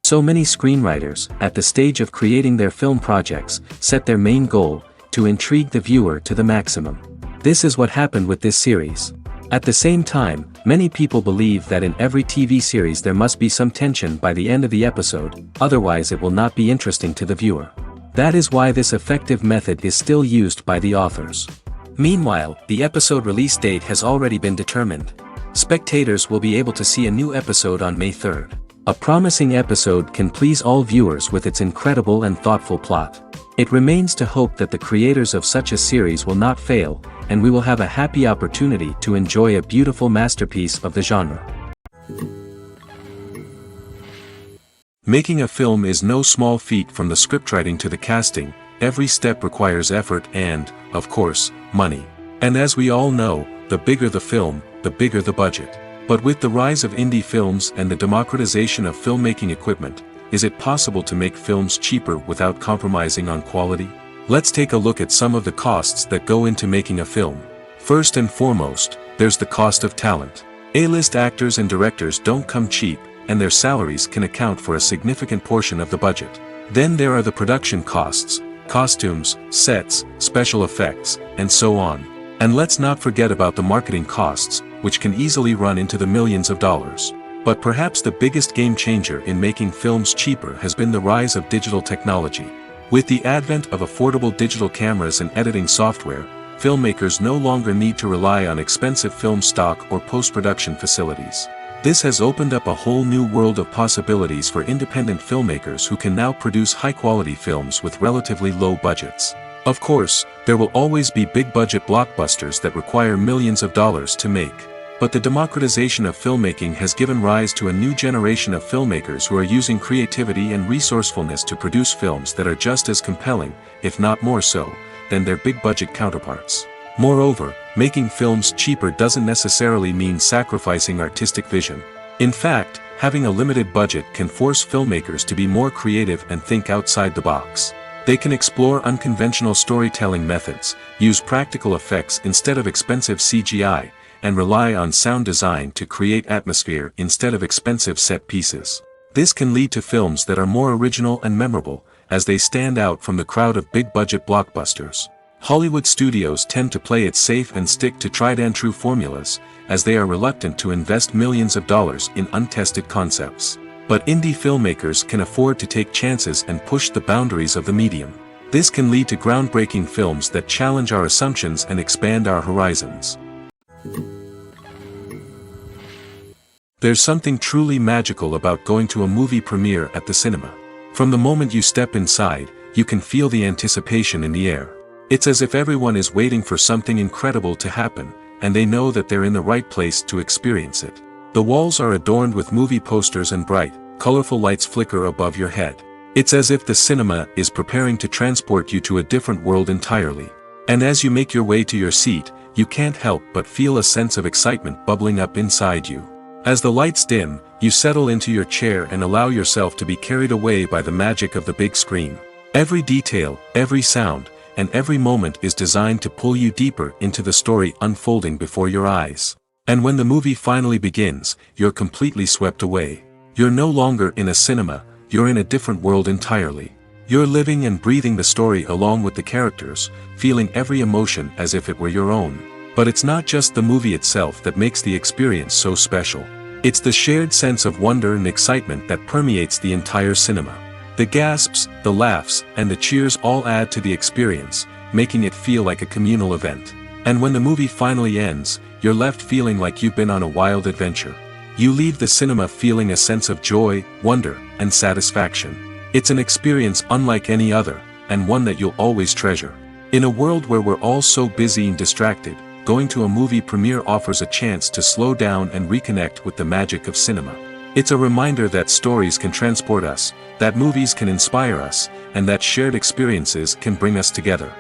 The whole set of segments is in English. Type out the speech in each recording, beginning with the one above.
So many screenwriters, at the stage of creating their film projects, set their main goal, to intrigue the viewer to the maximum. This is what happened with this series. At the same time, many people believe that in every TV series there must be some tension by the end of the episode, otherwise it will not be interesting to the viewer. That is why this effective method is still used by the authors. Meanwhile, the episode release date has already been determined. Spectators will be able to see a new episode on May 3rd. A promising episode can please all viewers with its incredible and thoughtful plot. It remains to hope that the creators of such a series will not fail, and we will have a happy opportunity to enjoy a beautiful masterpiece of the genre. Making a film is no small feat. From the scriptwriting to the casting, every step requires effort and, of course, money. And as we all know, the bigger the film, the bigger the budget. But with the rise of indie films and the democratization of filmmaking equipment, is it possible to make films cheaper without compromising on quality? Let's take a look at some of the costs that go into making a film. First and foremost, there's the cost of talent. A-list actors and directors don't come cheap, and their salaries can account for a significant portion of the budget. Then there are the production costs, costumes, sets, special effects, and so on. And let's not forget about the marketing costs, which can easily run into the millions of dollars. But perhaps the biggest game changer in making films cheaper has been the rise of digital technology. With the advent of affordable digital cameras and editing software, filmmakers no longer need to rely on expensive film stock or post-production facilities. This has opened up a whole new world of possibilities for independent filmmakers who can now produce high-quality films with relatively low budgets. Of course, there will always be big-budget blockbusters that require millions of dollars to make. But the democratization of filmmaking has given rise to a new generation of filmmakers who are using creativity and resourcefulness to produce films that are just as compelling, if not more so, than their big-budget counterparts. Moreover, making films cheaper doesn't necessarily mean sacrificing artistic vision. In fact, having a limited budget can force filmmakers to be more creative and think outside the box. They can explore unconventional storytelling methods, use practical effects instead of expensive CGI, and rely on sound design to create atmosphere instead of expensive set pieces. This can lead to films that are more original and memorable, as they stand out from the crowd of big-budget blockbusters. Hollywood studios tend to play it safe and stick to tried-and-true formulas, as they are reluctant to invest millions of dollars in untested concepts. But indie filmmakers can afford to take chances and push the boundaries of the medium. This can lead to groundbreaking films that challenge our assumptions and expand our horizons. There's something truly magical about going to a movie premiere at the cinema. From the moment you step inside, you can feel the anticipation in the air. It's as if everyone is waiting for something incredible to happen, and they know that they're in the right place to experience it. The walls are adorned with movie posters and bright, colorful lights flicker above your head. It's as if the cinema is preparing to transport you to a different world entirely. And as you make your way to your seat, you can't help but feel a sense of excitement bubbling up inside you. As the lights dim, you settle into your chair and allow yourself to be carried away by the magic of the big screen. Every detail, every sound, and every moment is designed to pull you deeper into the story unfolding before your eyes. And when the movie finally begins, you're completely swept away. You're no longer in a cinema, you're in a different world entirely. You're living and breathing the story along with the characters, feeling every emotion as if it were your own. But it's not just the movie itself that makes the experience so special. It's the shared sense of wonder and excitement that permeates the entire cinema. The gasps, the laughs, and the cheers all add to the experience, making it feel like a communal event. And when the movie finally ends, you're left feeling like you've been on a wild adventure. You leave the cinema feeling a sense of joy, wonder, and satisfaction. It's an experience unlike any other, and one that you'll always treasure. In a world where we're all so busy and distracted, going to a movie premiere offers a chance to slow down and reconnect with the magic of cinema. It's a reminder that stories can transport us, that movies can inspire us, and that shared experiences can bring us together.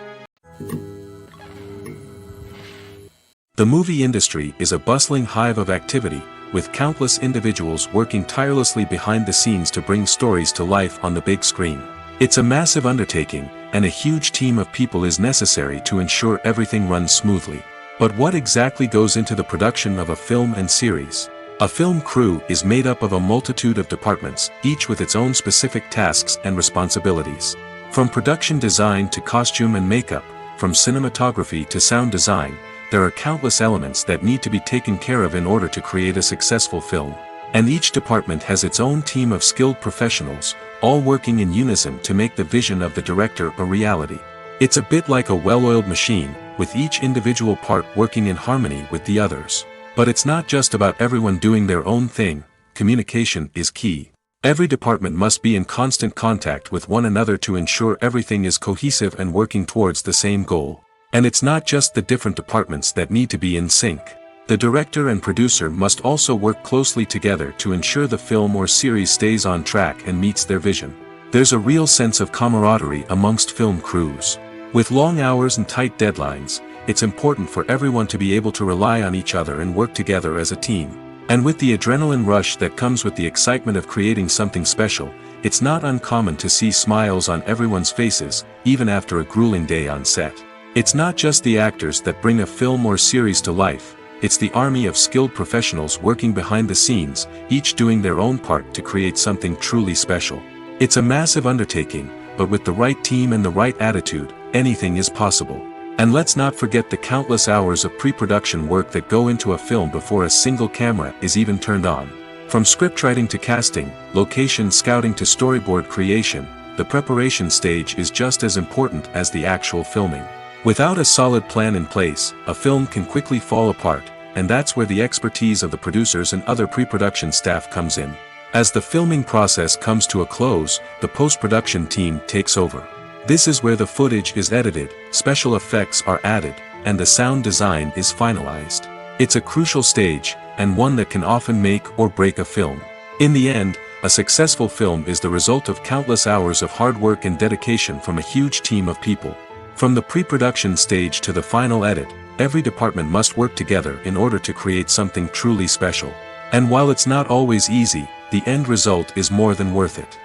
The movie industry is a bustling hive of activity, with countless individuals working tirelessly behind the scenes to bring stories to life on the big screen. It's a massive undertaking, and a huge team of people is necessary to ensure everything runs smoothly. But what exactly goes into the production of a film and series? A film crew is made up of a multitude of departments, each with its own specific tasks and responsibilities. From production design to costume and makeup, from cinematography to sound design, there are countless elements that need to be taken care of in order to create a successful film. And each department has its own team of skilled professionals, all working in unison to make the vision of the director a reality. It's a bit like a well-oiled machine, with each individual part working in harmony with the others. But it's not just about everyone doing their own thing, communication is key. Every department must be in constant contact with one another to ensure everything is cohesive and working towards the same goal. And it's not just the different departments that need to be in sync. The director and producer must also work closely together to ensure the film or series stays on track and meets their vision. There's a real sense of camaraderie amongst film crews. With long hours and tight deadlines, it's important for everyone to be able to rely on each other and work together as a team. And with the adrenaline rush that comes with the excitement of creating something special, it's not uncommon to see smiles on everyone's faces, even after a grueling day on set. It's not just the actors that bring a film or series to life, it's the army of skilled professionals working behind the scenes, each doing their own part to create something truly special. It's a massive undertaking, but with the right team and the right attitude, anything is possible. And let's not forget the countless hours of pre-production work that go into a film before a single camera is even turned on. From scriptwriting to casting, location scouting to storyboard creation, the preparation stage is just as important as the actual filming. Without a solid plan in place, a film can quickly fall apart, and that's where the expertise of the producers and other pre-production staff comes in. As the filming process comes to a close, the post-production team takes over. This is where the footage is edited, special effects are added, and the sound design is finalized. It's a crucial stage, and one that can often make or break a film. In the end, a successful film is the result of countless hours of hard work and dedication from a huge team of people. From the pre-production stage to the final edit, every department must work together in order to create something truly special. And while it's not always easy, the end result is more than worth it.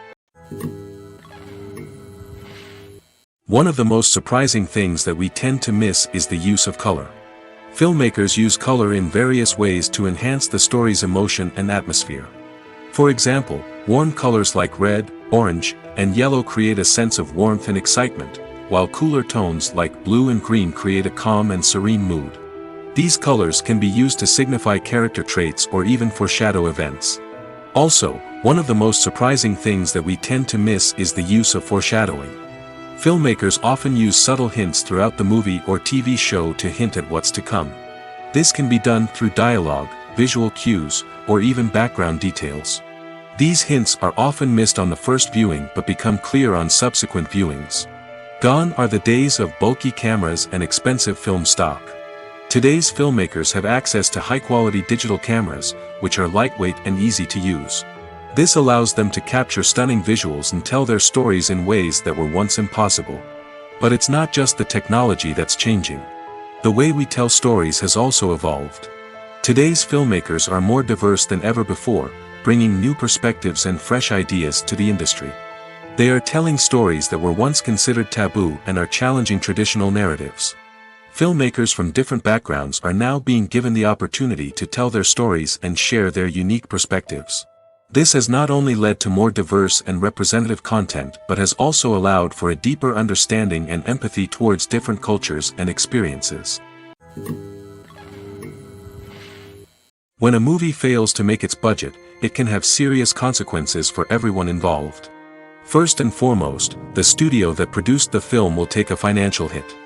One of the most surprising things that we tend to miss is the use of color. Filmmakers use color in various ways to enhance the story's emotion and atmosphere. For example, warm colors like red, orange, and yellow create a sense of warmth and excitement, while cooler tones like blue and green create a calm and serene mood. These colors can be used to signify character traits or even foreshadow events. Also, one of the most surprising things that we tend to miss is the use of foreshadowing. Filmmakers often use subtle hints throughout the movie or TV show to hint at what's to come. This can be done through dialogue, visual cues, or even background details. These hints are often missed on the first viewing but become clear on subsequent viewings. Gone are the days of bulky cameras and expensive film stock. Today's filmmakers have access to high-quality digital cameras, which are lightweight and easy to use. This allows them to capture stunning visuals and tell their stories in ways that were once impossible. But it's not just the technology that's changing. The way we tell stories has also evolved. Today's filmmakers are more diverse than ever before, bringing new perspectives and fresh ideas to the industry. They are telling stories that were once considered taboo and are challenging traditional narratives. Filmmakers from different backgrounds are now being given the opportunity to tell their stories and share their unique perspectives. This has not only led to more diverse and representative content but has also allowed for a deeper understanding and empathy towards different cultures and experiences. When a movie fails to make its budget, it can have serious consequences for everyone involved. First and foremost, the studio that produced the film will take a financial hit.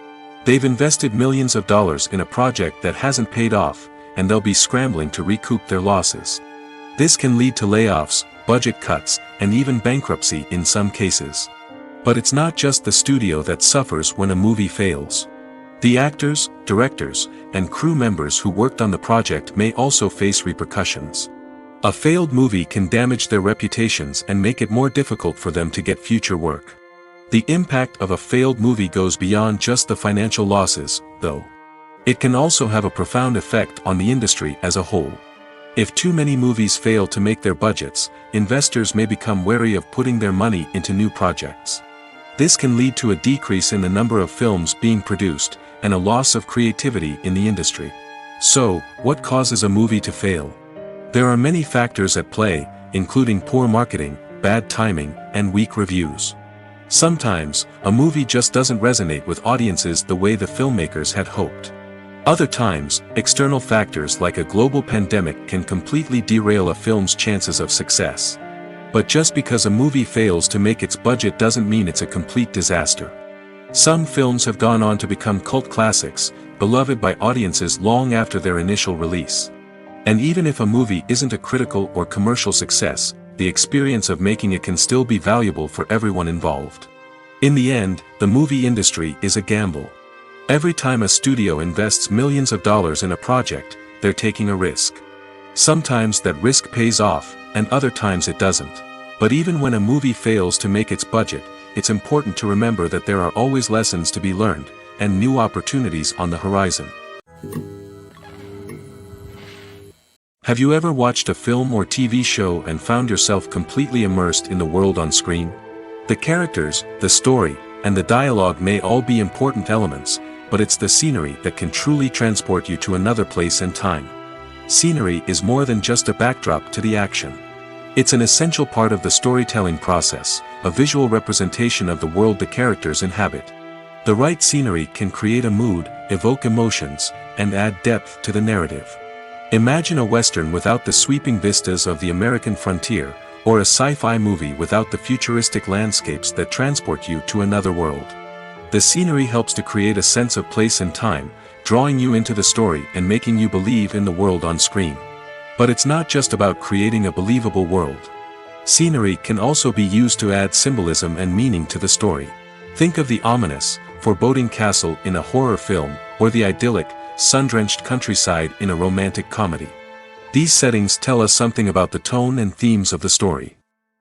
They've invested millions of dollars in a project that hasn't paid off, and they'll be scrambling to recoup their losses. This can lead to layoffs, budget cuts, and even bankruptcy in some cases. But it's not just the studio that suffers when a movie fails. The actors, directors, and crew members who worked on the project may also face repercussions. A failed movie can damage their reputations and make it more difficult for them to get future work. The impact of a failed movie goes beyond just the financial losses, though. It can also have a profound effect on the industry as a whole. If too many movies fail to make their budgets, investors may become wary of putting their money into new projects. This can lead to a decrease in the number of films being produced, and a loss of creativity in the industry. So, what causes a movie to fail? There are many factors at play, including poor marketing, bad timing, and weak reviews. Sometimes, a movie just doesn't resonate with audiences the way the filmmakers had hoped. Other times, external factors like a global pandemic can completely derail a film's chances of success. But just because a movie fails to make its budget doesn't mean it's a complete disaster. Some films have gone on to become cult classics, beloved by audiences long after their initial release. And even if a movie isn't a critical or commercial success, the experience of making it can still be valuable for everyone involved. In the end, the movie industry is a gamble. Every time a studio invests millions of dollars in a project, they're taking a risk. Sometimes that risk pays off, and other times it doesn't. But even when a movie fails to make its budget, it's important to remember that there are always lessons to be learned, and new opportunities on the horizon. Have you ever watched a film or TV show and found yourself completely immersed in the world on screen? The characters, the story, and the dialogue may all be important elements, but it's the scenery that can truly transport you to another place and time. Scenery is more than just a backdrop to the action. It's an essential part of the storytelling process, a visual representation of the world the characters inhabit. The right scenery can create a mood, evoke emotions, and add depth to the narrative. Imagine a Western without the sweeping vistas of the American frontier, or a sci-fi movie without the futuristic landscapes that transport you to another world. The scenery helps to create a sense of place and time, drawing you into the story and making you believe in the world on screen. But it's not just about creating a believable world. Scenery can also be used to add symbolism and meaning to the story. Think of the ominous, foreboding castle in a horror film, or the idyllic, sun-drenched countryside in a romantic comedy. These settings tell us something about the tone and themes of the story.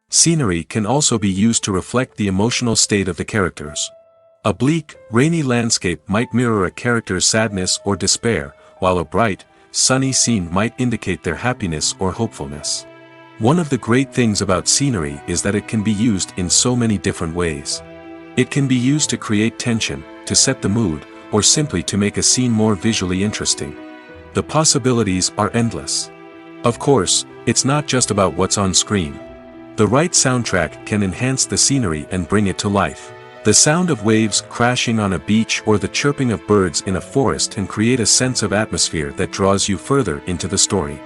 Scenery can also be used to reflect the emotional state of the characters. A bleak, rainy landscape might mirror a character's sadness or despair, while a bright, sunny scene might indicate their happiness or hopefulness. One of the great things about scenery is that it can be used in so many different ways. It can be used to create tension, to set the mood, or simply to make a scene more visually interesting. The possibilities are endless. Of course, it's not just about what's on screen. The right soundtrack can enhance the scenery and bring it to life. The sound of waves crashing on a beach or the chirping of birds in a forest can create a sense of atmosphere that draws you further into the story.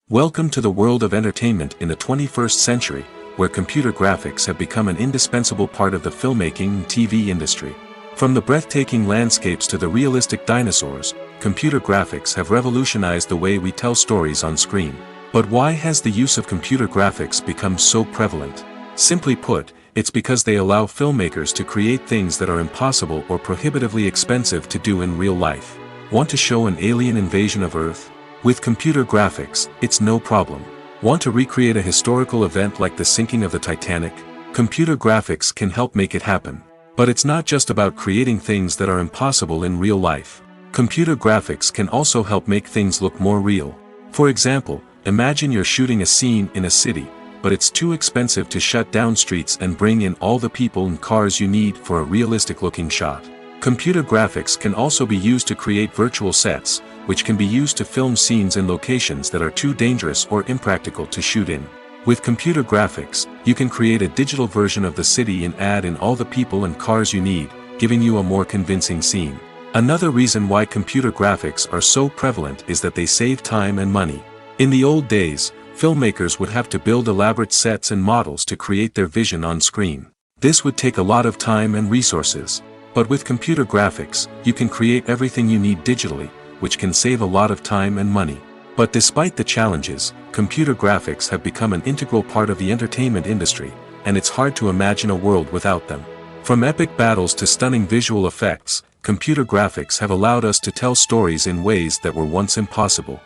Welcome to the world of entertainment in the 21st century, where computer graphics have become an indispensable part of the filmmaking and TV industry. From the breathtaking landscapes to the realistic dinosaurs, computer graphics have revolutionized the way we tell stories on screen. But why has the use of computer graphics become so prevalent? Simply put, it's because they allow filmmakers to create things that are impossible or prohibitively expensive to do in real life. Want to show an alien invasion of Earth? With computer graphics, it's no problem. Want to recreate a historical event like the sinking of the Titanic? Computer graphics can help make it happen. But it's not just about creating things that are impossible in real life. Computer graphics can also help make things look more real. For example, imagine you're shooting a scene in a city, but it's too expensive to shut down streets and bring in all the people and cars you need for a realistic-looking shot. Computer graphics can also be used to create virtual sets, which can be used to film scenes in locations that are too dangerous or impractical to shoot in. With computer graphics, you can create a digital version of the city and add in all the people and cars you need, giving you a more convincing scene. Another reason why computer graphics are so prevalent is that they save time and money. In the old days, filmmakers would have to build elaborate sets and models to create their vision on screen. This would take a lot of time and resources. But with computer graphics, you can create everything you need digitally, which can save a lot of time and money. But despite the challenges, computer graphics have become an integral part of the entertainment industry, and it's hard to imagine a world without them. From epic battles to stunning visual effects, computer graphics have allowed us to tell stories in ways that were once impossible.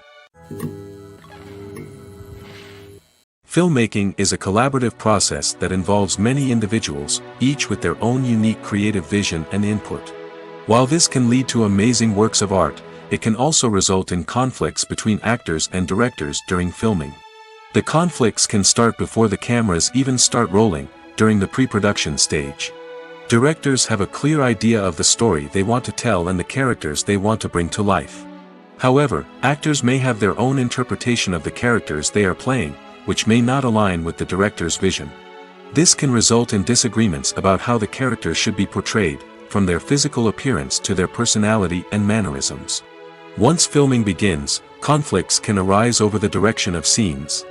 Filmmaking is a collaborative process that involves many individuals, each with their own unique creative vision and input. While this can lead to amazing works of art, it can also result in conflicts between actors and directors during filming. The conflicts can start before the cameras even start rolling, during the pre-production stage. Directors have a clear idea of the story they want to tell and the characters they want to bring to life. However, actors may have their own interpretation of the characters they are playing, which may not align with the director's vision. This can result in disagreements about how the characters should be portrayed, from their physical appearance to their personality and mannerisms. Once filming begins, conflicts can arise over the direction of scenes.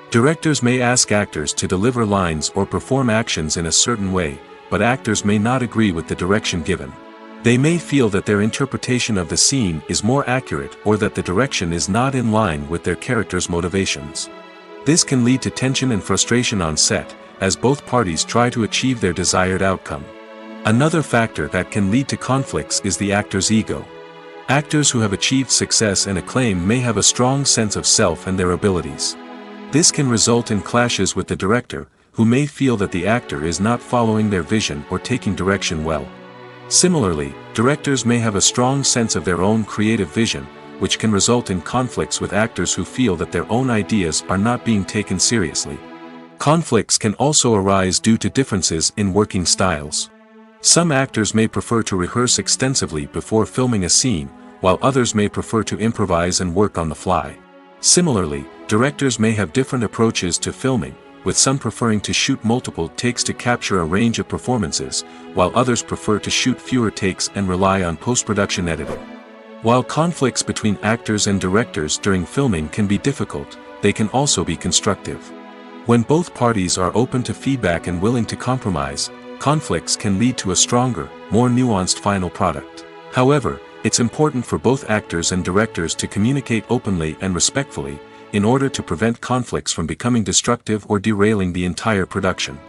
Directors may ask actors to deliver lines or perform actions in a certain way, but actors may not agree with the direction given. They may feel that their interpretation of the scene is more accurate or that the direction is not in line with their character's motivations. This can lead to tension and frustration on set, as both parties try to achieve their desired outcome. Another factor that can lead to conflicts is the actor's ego. Actors who have achieved success and acclaim may have a strong sense of self and their abilities. This can result in clashes with the director, who may feel that the actor is not following their vision or taking direction well. Similarly, directors may have a strong sense of their own creative vision, which can result in conflicts with actors who feel that their own ideas are not being taken seriously. Conflicts can also arise due to differences in working styles. Some actors may prefer to rehearse extensively before filming a scene, while others may prefer to improvise and work on the fly. Similarly, directors may have different approaches to filming, with some preferring to shoot multiple takes to capture a range of performances, while others prefer to shoot fewer takes and rely on post-production editing. While conflicts between actors and directors during filming can be difficult, they can also be constructive. When both parties are open to feedback and willing to compromise, conflicts can lead to a stronger, more nuanced final product. However, it's important for both actors and directors to communicate openly and respectfully, in order to prevent conflicts from becoming destructive or derailing the entire production.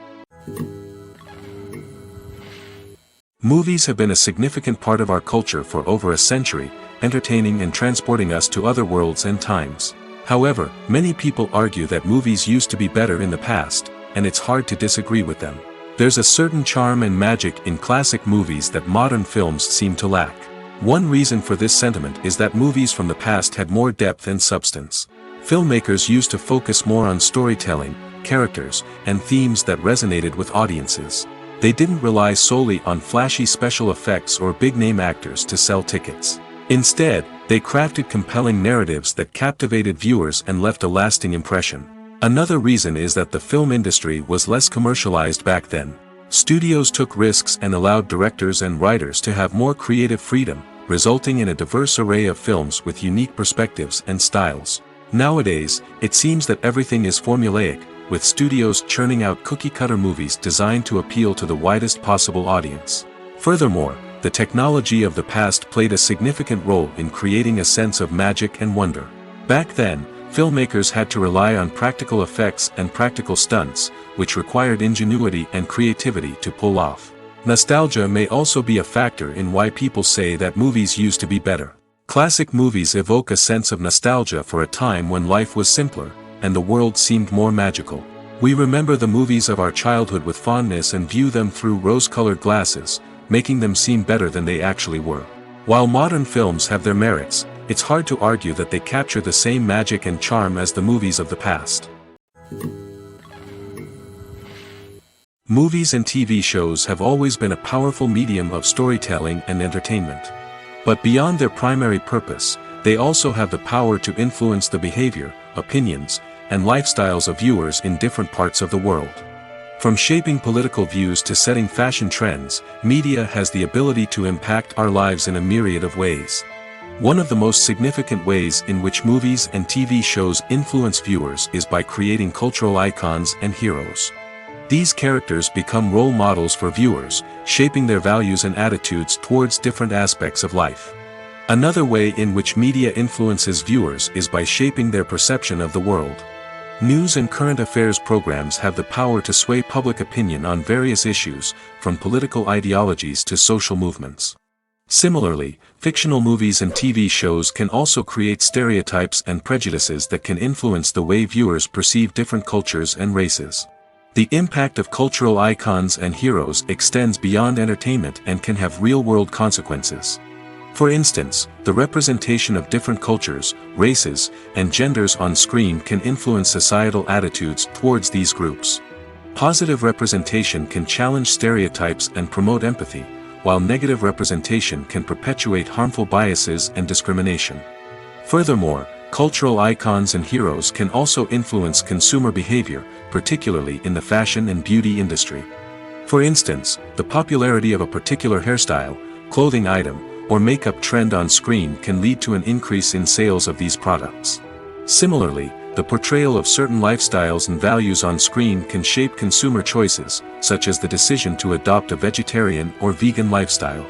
Movies have been a significant part of our culture for over a century, entertaining and transporting us to other worlds and times. However, many people argue that movies used to be better in the past, and it's hard to disagree with them. There's a certain charm and magic in classic movies that modern films seem to lack. One reason for this sentiment is that movies from the past had more depth and substance. Filmmakers used to focus more on storytelling, characters, and themes that resonated with audiences. They didn't rely solely on flashy special effects or big-name actors to sell tickets. Instead, they crafted compelling narratives that captivated viewers and left a lasting impression. Another reason is that the film industry was less commercialized back then. Studios took risks and allowed directors and writers to have more creative freedom, resulting in a diverse array of films with unique perspectives and styles. Nowadays, it seems that everything is formulaic, with studios churning out cookie-cutter movies designed to appeal to the widest possible audience. Furthermore, the technology of the past played a significant role in creating a sense of magic and wonder. Back then, filmmakers had to rely on practical effects and practical stunts, which required ingenuity and creativity to pull off. Nostalgia may also be a factor in why people say that movies used to be better. Classic movies evoke a sense of nostalgia for a time when life was simpler, and the world seemed more magical. We remember the movies of our childhood with fondness and view them through rose-colored glasses, making them seem better than they actually were. While modern films have their merits, it's hard to argue that they capture the same magic and charm as the movies of the past. Movies and TV shows have always been a powerful medium of storytelling and entertainment. But beyond their primary purpose, they also have the power to influence the behavior, opinions, and lifestyles of viewers in different parts of the world. From shaping political views to setting fashion trends, media has the ability to impact our lives in a myriad of ways. One of the most significant ways in which movies and TV shows influence viewers is by creating cultural icons and heroes. These characters become role models for viewers, shaping their values and attitudes towards different aspects of life. Another way in which media influences viewers is by shaping their perception of the world. News and current affairs programs have the power to sway public opinion on various issues, from political ideologies to social movements. Similarly, fictional movies and TV shows can also create stereotypes and prejudices that can influence the way viewers perceive different cultures and races. The impact of cultural icons and heroes extends beyond entertainment and can have real-world consequences. For instance, the representation of different cultures, races, and genders on screen can influence societal attitudes towards these groups. Positive representation can challenge stereotypes and promote empathy, while negative representation can perpetuate harmful biases and discrimination. Furthermore, cultural icons and heroes can also influence consumer behavior, particularly in the fashion and beauty industry. For instance, the popularity of a particular hairstyle, clothing item, or makeup trend on screen can lead to an increase in sales of these products. Similarly, the portrayal of certain lifestyles and values on screen can shape consumer choices, such as the decision to adopt a vegetarian or vegan lifestyle.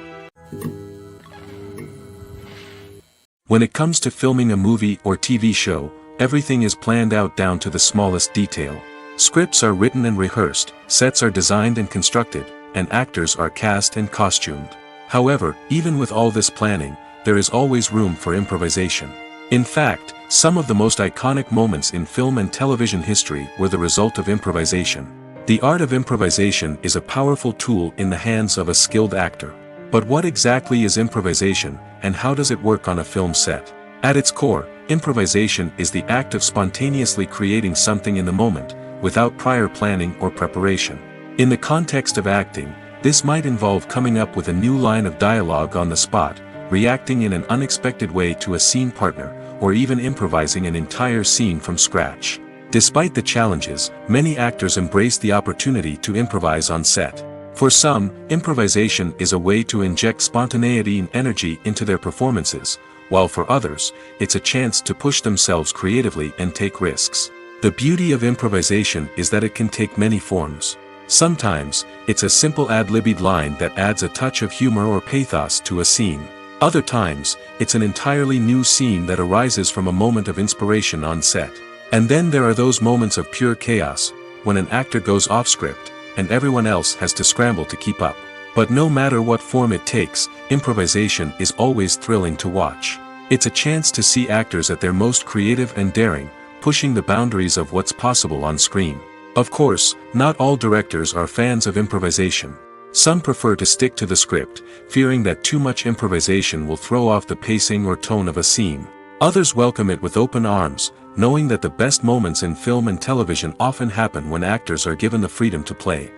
When it comes to filming a movie or TV show, everything is planned out down to the smallest detail. Scripts are written and rehearsed, sets are designed and constructed, and actors are cast and costumed. However, even with all this planning, there is always room for improvisation. In fact, some of the most iconic moments in film and television history were the result of improvisation. The art of improvisation is a powerful tool in the hands of a skilled actor. But what exactly is improvisation, and how does it work on a film set? At its core, improvisation is the act of spontaneously creating something in the moment, without prior planning or preparation. In the context of acting, this might involve coming up with a new line of dialogue on the spot, reacting in an unexpected way to a scene partner, or even improvising an entire scene from scratch. Despite the challenges, many actors embrace the opportunity to improvise on set. For some, improvisation is a way to inject spontaneity and energy into their performances, while for others, it's a chance to push themselves creatively and take risks. The beauty of improvisation is that it can take many forms. Sometimes, it's a simple ad-libbed line that adds a touch of humor or pathos to a scene. Other times, it's an entirely new scene that arises from a moment of inspiration on set. And then there are those moments of pure chaos, when an actor goes off script, and everyone else has to scramble to keep up. But no matter what form it takes, improvisation is always thrilling to watch. It's a chance to see actors at their most creative and daring, pushing the boundaries of what's possible on screen. Of course, not all directors are fans of improvisation. Some prefer to stick to the script, fearing that too much improvisation will throw off the pacing or tone of a scene. Others welcome it with open arms, knowing that the best moments in film and television often happen when actors are given the freedom to play.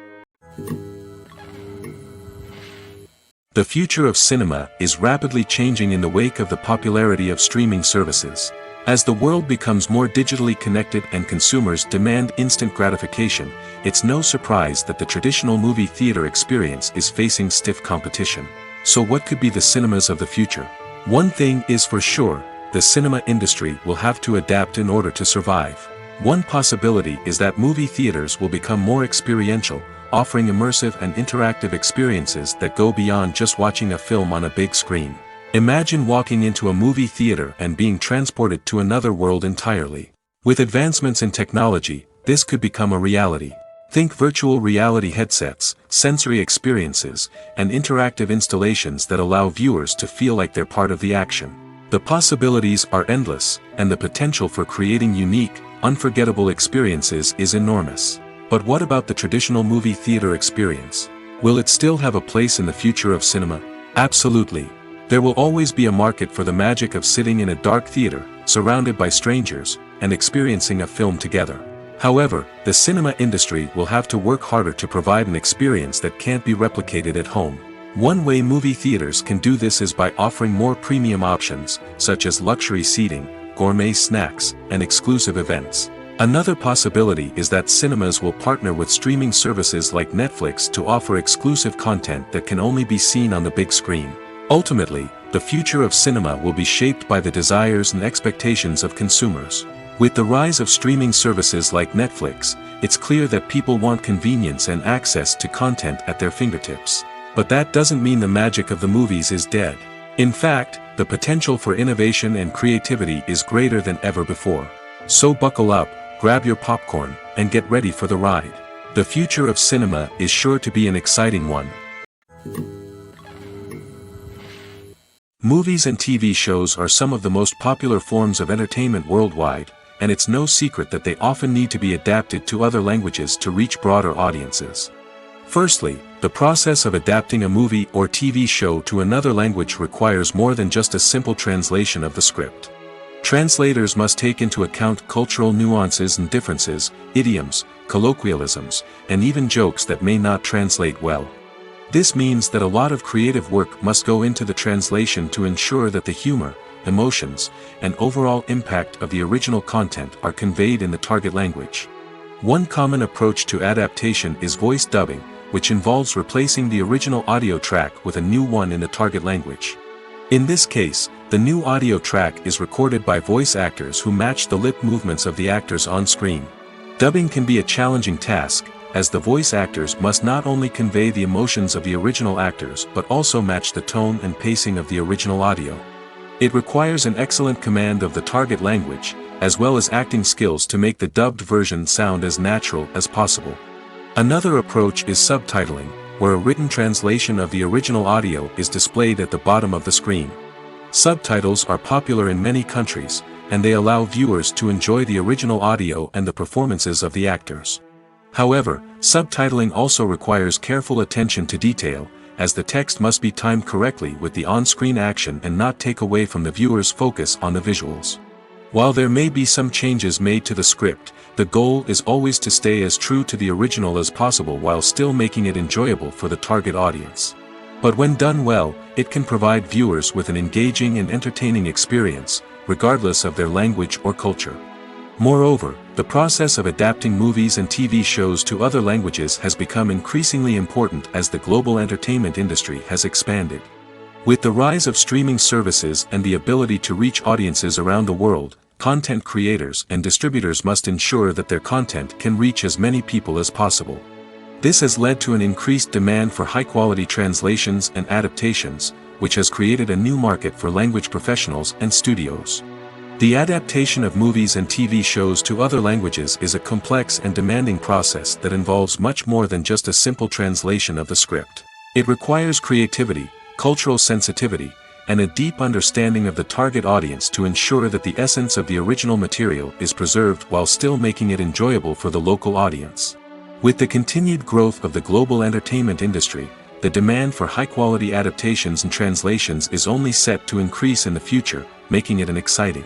The future of cinema is rapidly changing in the wake of the popularity of streaming services. As the world becomes more digitally connected and consumers demand instant gratification, it's no surprise that the traditional movie theater experience is facing stiff competition. So what could be the cinemas of the future? One thing is for sure, the cinema industry will have to adapt in order to survive. One possibility is that movie theaters will become more experiential, offering immersive and interactive experiences that go beyond just watching a film on a big screen. Imagine walking into a movie theater and being transported to another world entirely. With advancements in technology, this could become a reality. Think virtual reality headsets, sensory experiences, and interactive installations that allow viewers to feel like they're part of the action. The possibilities are endless, and the potential for creating unique, unforgettable experiences is enormous. But what about the traditional movie theater experience? Will it still have a place in the future of cinema? Absolutely. There will always be a market for the magic of sitting in a dark theater, surrounded by strangers, and experiencing a film together. However, the cinema industry will have to work harder to provide an experience that can't be replicated at home. One way movie theaters can do this is by offering more premium options, such as luxury seating, gourmet snacks, and exclusive events. Another possibility is that cinemas will partner with streaming services like Netflix to offer exclusive content that can only be seen on the big screen. Ultimately, the future of cinema will be shaped by the desires and expectations of consumers. With the rise of streaming services like Netflix, it's clear that people want convenience and access to content at their fingertips. But that doesn't mean the magic of the movies is dead. In fact, the potential for innovation and creativity is greater than ever before. So buckle up, grab your popcorn, and get ready for the ride. The future of cinema is sure to be an exciting one. Movies and TV shows are some of the most popular forms of entertainment worldwide, and it's no secret that they often need to be adapted to other languages to reach broader audiences. Firstly, the process of adapting a movie or TV show to another language requires more than just a simple translation of the script. Translators must take into account cultural nuances and differences, idioms, colloquialisms, and even jokes that may not translate well. This means that a lot of creative work must go into the translation to ensure that the humor, emotions, and overall impact of the original content are conveyed in the target language. One common approach to adaptation is voice dubbing, which involves replacing the original audio track with a new one in the target language. In this case, the new audio track is recorded by voice actors who match the lip movements of the actors on screen. Dubbing can be a challenging task, as the voice actors must not only convey the emotions of the original actors but also match the tone and pacing of the original audio. It requires an excellent command of the target language, as well as acting skills to make the dubbed version sound as natural as possible. Another approach is subtitling, where a written translation of the original audio is displayed at the bottom of the screen. Subtitles are popular in many countries, and they allow viewers to enjoy the original audio and the performances of the actors. However, subtitling also requires careful attention to detail, as the text must be timed correctly with the on-screen action and not take away from the viewer's focus on the visuals. While there may be some changes made to the script, the goal is always to stay as true to the original as possible while still making it enjoyable for the target audience. But when done well, it can provide viewers with an engaging and entertaining experience, regardless of their language or culture. Moreover, the process of adapting movies and TV shows to other languages has become increasingly important as the global entertainment industry has expanded. With the rise of streaming services and the ability to reach audiences around the world, content creators and distributors must ensure that their content can reach as many people as possible. This has led to an increased demand for high-quality translations and adaptations, which has created a new market for language professionals and studios. The adaptation of movies and TV shows to other languages is a complex and demanding process that involves much more than just a simple translation of the script. It requires creativity, cultural sensitivity, and a deep understanding of the target audience to ensure that the essence of the original material is preserved while still making it enjoyable for the local audience. With the continued growth of the global entertainment industry, the demand for high-quality adaptations and translations is only set to increase in the future, making it exciting.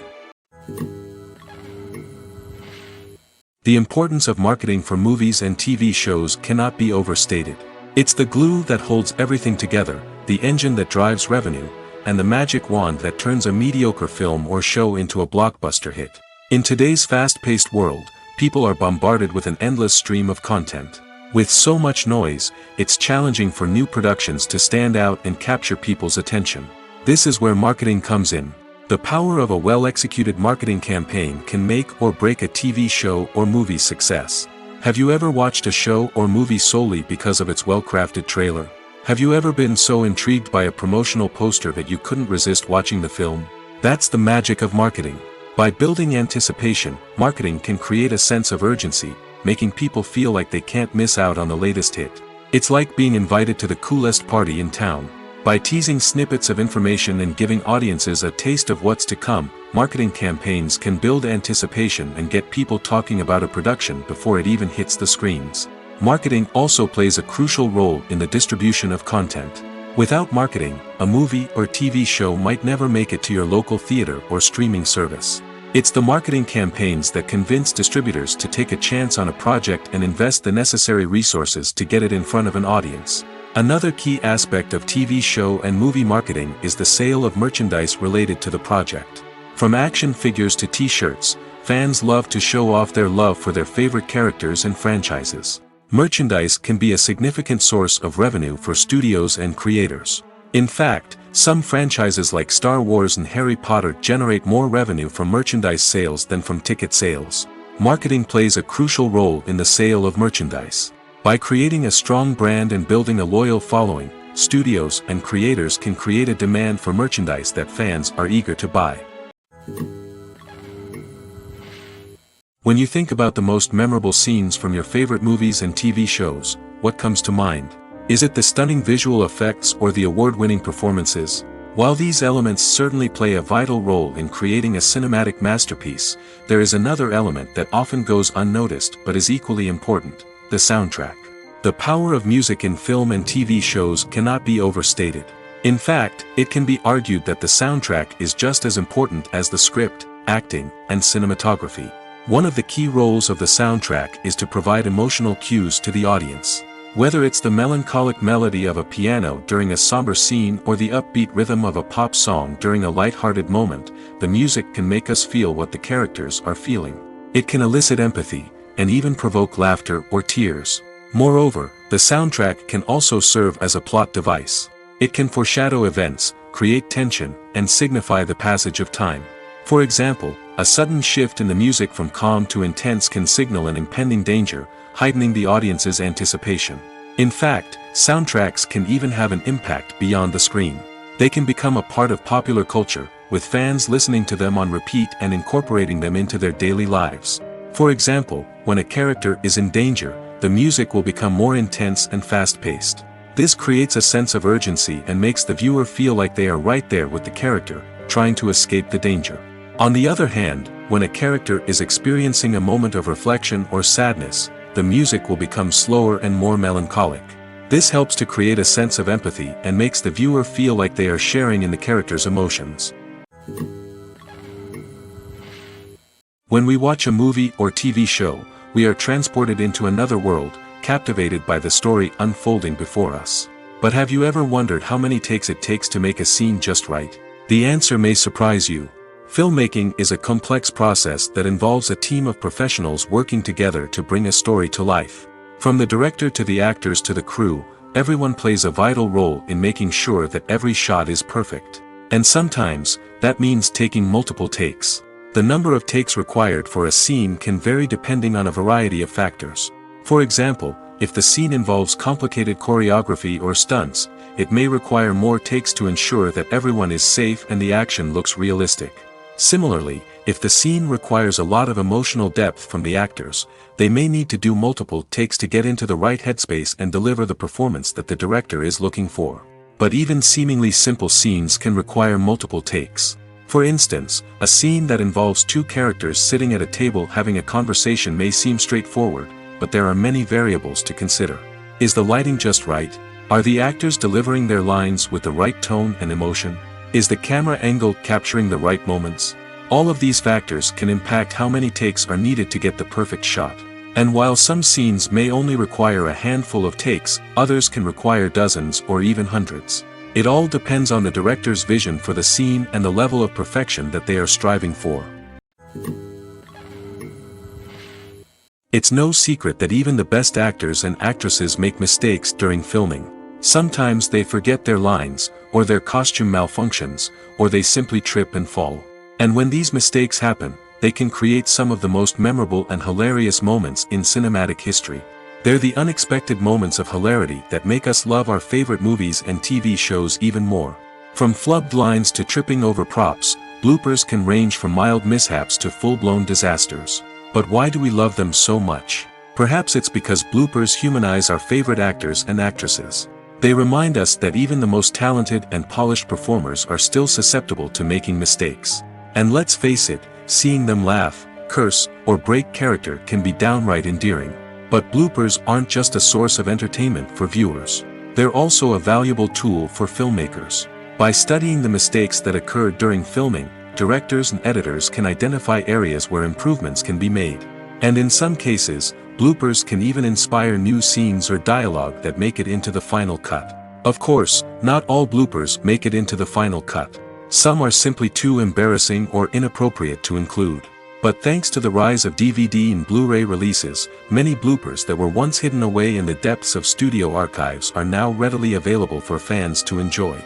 The importance of marketing for movies and TV shows cannot be overstated. It's the glue that holds everything together, the engine that drives revenue, and the magic wand that turns a mediocre film or show into a blockbuster hit. In today's fast-paced world, people are bombarded with an endless stream of content. With so much noise, it's challenging for new productions to stand out and capture people's attention. This is where marketing comes in. The power of a well-executed marketing campaign can make or break a TV show or movie's success. Have you ever watched a show or movie solely because of its well-crafted trailer? Have you ever been so intrigued by a promotional poster that you couldn't resist watching the film? That's the magic of marketing. By building anticipation, marketing can create a sense of urgency, making people feel like they can't miss out on the latest hit. It's like being invited to the coolest party in town. By teasing snippets of information and giving audiences a taste of what's to come, marketing campaigns can build anticipation and get people talking about a production before it even hits the screens. Marketing also plays a crucial role in the distribution of content. Without marketing, a movie or TV show might never make it to your local theater or streaming service. It's the marketing campaigns that convince distributors to take a chance on a project and invest the necessary resources to get it in front of an audience. Another key aspect of TV show and movie marketing is the sale of merchandise related to the project. From action figures to t-shirts, fans love to show off their love for their favorite characters and franchises. Merchandise can be a significant source of revenue for studios and creators. In fact, some franchises like Star Wars and Harry Potter generate more revenue from merchandise sales than from ticket sales. Marketing plays a crucial role in the sale of merchandise. By creating a strong brand and building a loyal following, studios and creators can create a demand for merchandise that fans are eager to buy. When you think about the most memorable scenes from your favorite movies and TV shows, what comes to mind? Is it the stunning visual effects or the award-winning performances? While these elements certainly play a vital role in creating a cinematic masterpiece, there is another element that often goes unnoticed but is equally important: the soundtrack. The power of music in film and TV shows cannot be overstated. In fact, it can be argued that the soundtrack is just as important as the script, acting, and cinematography. One of the key roles of the soundtrack is to provide emotional cues to the audience. Whether it's the melancholic melody of a piano during a somber scene or the upbeat rhythm of a pop song during a light-hearted moment, the music can make us feel what the characters are feeling. It can elicit empathy, and even provoke laughter or tears. Moreover, the soundtrack can also serve as a plot device. It can foreshadow events, create tension, and signify the passage of time. For example, a sudden shift in the music from calm to intense can signal an impending danger, heightening the audience's anticipation. In fact, soundtracks can even have an impact beyond the screen. They can become a part of popular culture, with fans listening to them on repeat and incorporating them into their daily lives. For example, when a character is in danger, the music will become more intense and fast-paced. This creates a sense of urgency and makes the viewer feel like they are right there with the character, trying to escape the danger. On the other hand, when a character is experiencing a moment of reflection or sadness, the music will become slower and more melancholic. This helps to create a sense of empathy and makes the viewer feel like they are sharing in the character's emotions. When we watch a movie or TV show, we are transported into another world, captivated by the story unfolding before us. But have you ever wondered how many takes it takes to make a scene just right? The answer may surprise you. Filmmaking is a complex process that involves a team of professionals working together to bring a story to life. From the director to the actors to the crew, everyone plays a vital role in making sure that every shot is perfect. And sometimes, that means taking multiple takes. The number of takes required for a scene can vary depending on a variety of factors. For example, if the scene involves complicated choreography or stunts, it may require more takes to ensure that everyone is safe and the action looks realistic. Similarly, if the scene requires a lot of emotional depth from the actors, they may need to do multiple takes to get into the right headspace and deliver the performance that the director is looking for. But even seemingly simple scenes can require multiple takes. For instance, a scene that involves two characters sitting at a table having a conversation may seem straightforward, but there are many variables to consider. Is the lighting just right? Are the actors delivering their lines with the right tone and emotion? Is the camera angle capturing the right moments? All of these factors can impact how many takes are needed to get the perfect shot. And while some scenes may only require a handful of takes, others can require dozens or even hundreds. It all depends on the director's vision for the scene and the level of perfection that they are striving for. It's no secret that even the best actors and actresses make mistakes during filming. Sometimes they forget their lines, or their costume malfunctions, or they simply trip and fall. And when these mistakes happen, they can create some of the most memorable and hilarious moments in cinematic history. They're the unexpected moments of hilarity that make us love our favorite movies and TV shows even more. From flubbed lines to tripping over props, bloopers can range from mild mishaps to full-blown disasters. But why do we love them so much? Perhaps it's because bloopers humanize our favorite actors and actresses. They remind us that even the most talented and polished performers are still susceptible to making mistakes. And let's face it, seeing them laugh, curse, or break character can be downright endearing. But bloopers aren't just a source of entertainment for viewers. They're also a valuable tool for filmmakers. By studying the mistakes that occurred during filming, directors and editors can identify areas where improvements can be made. And in some cases, bloopers can even inspire new scenes or dialogue that make it into the final cut. Of course, not all bloopers make it into the final cut. Some are simply too embarrassing or inappropriate to include. But thanks to the rise of DVD and Blu-ray releases, many bloopers that were once hidden away in the depths of studio archives are now readily available for fans to enjoy.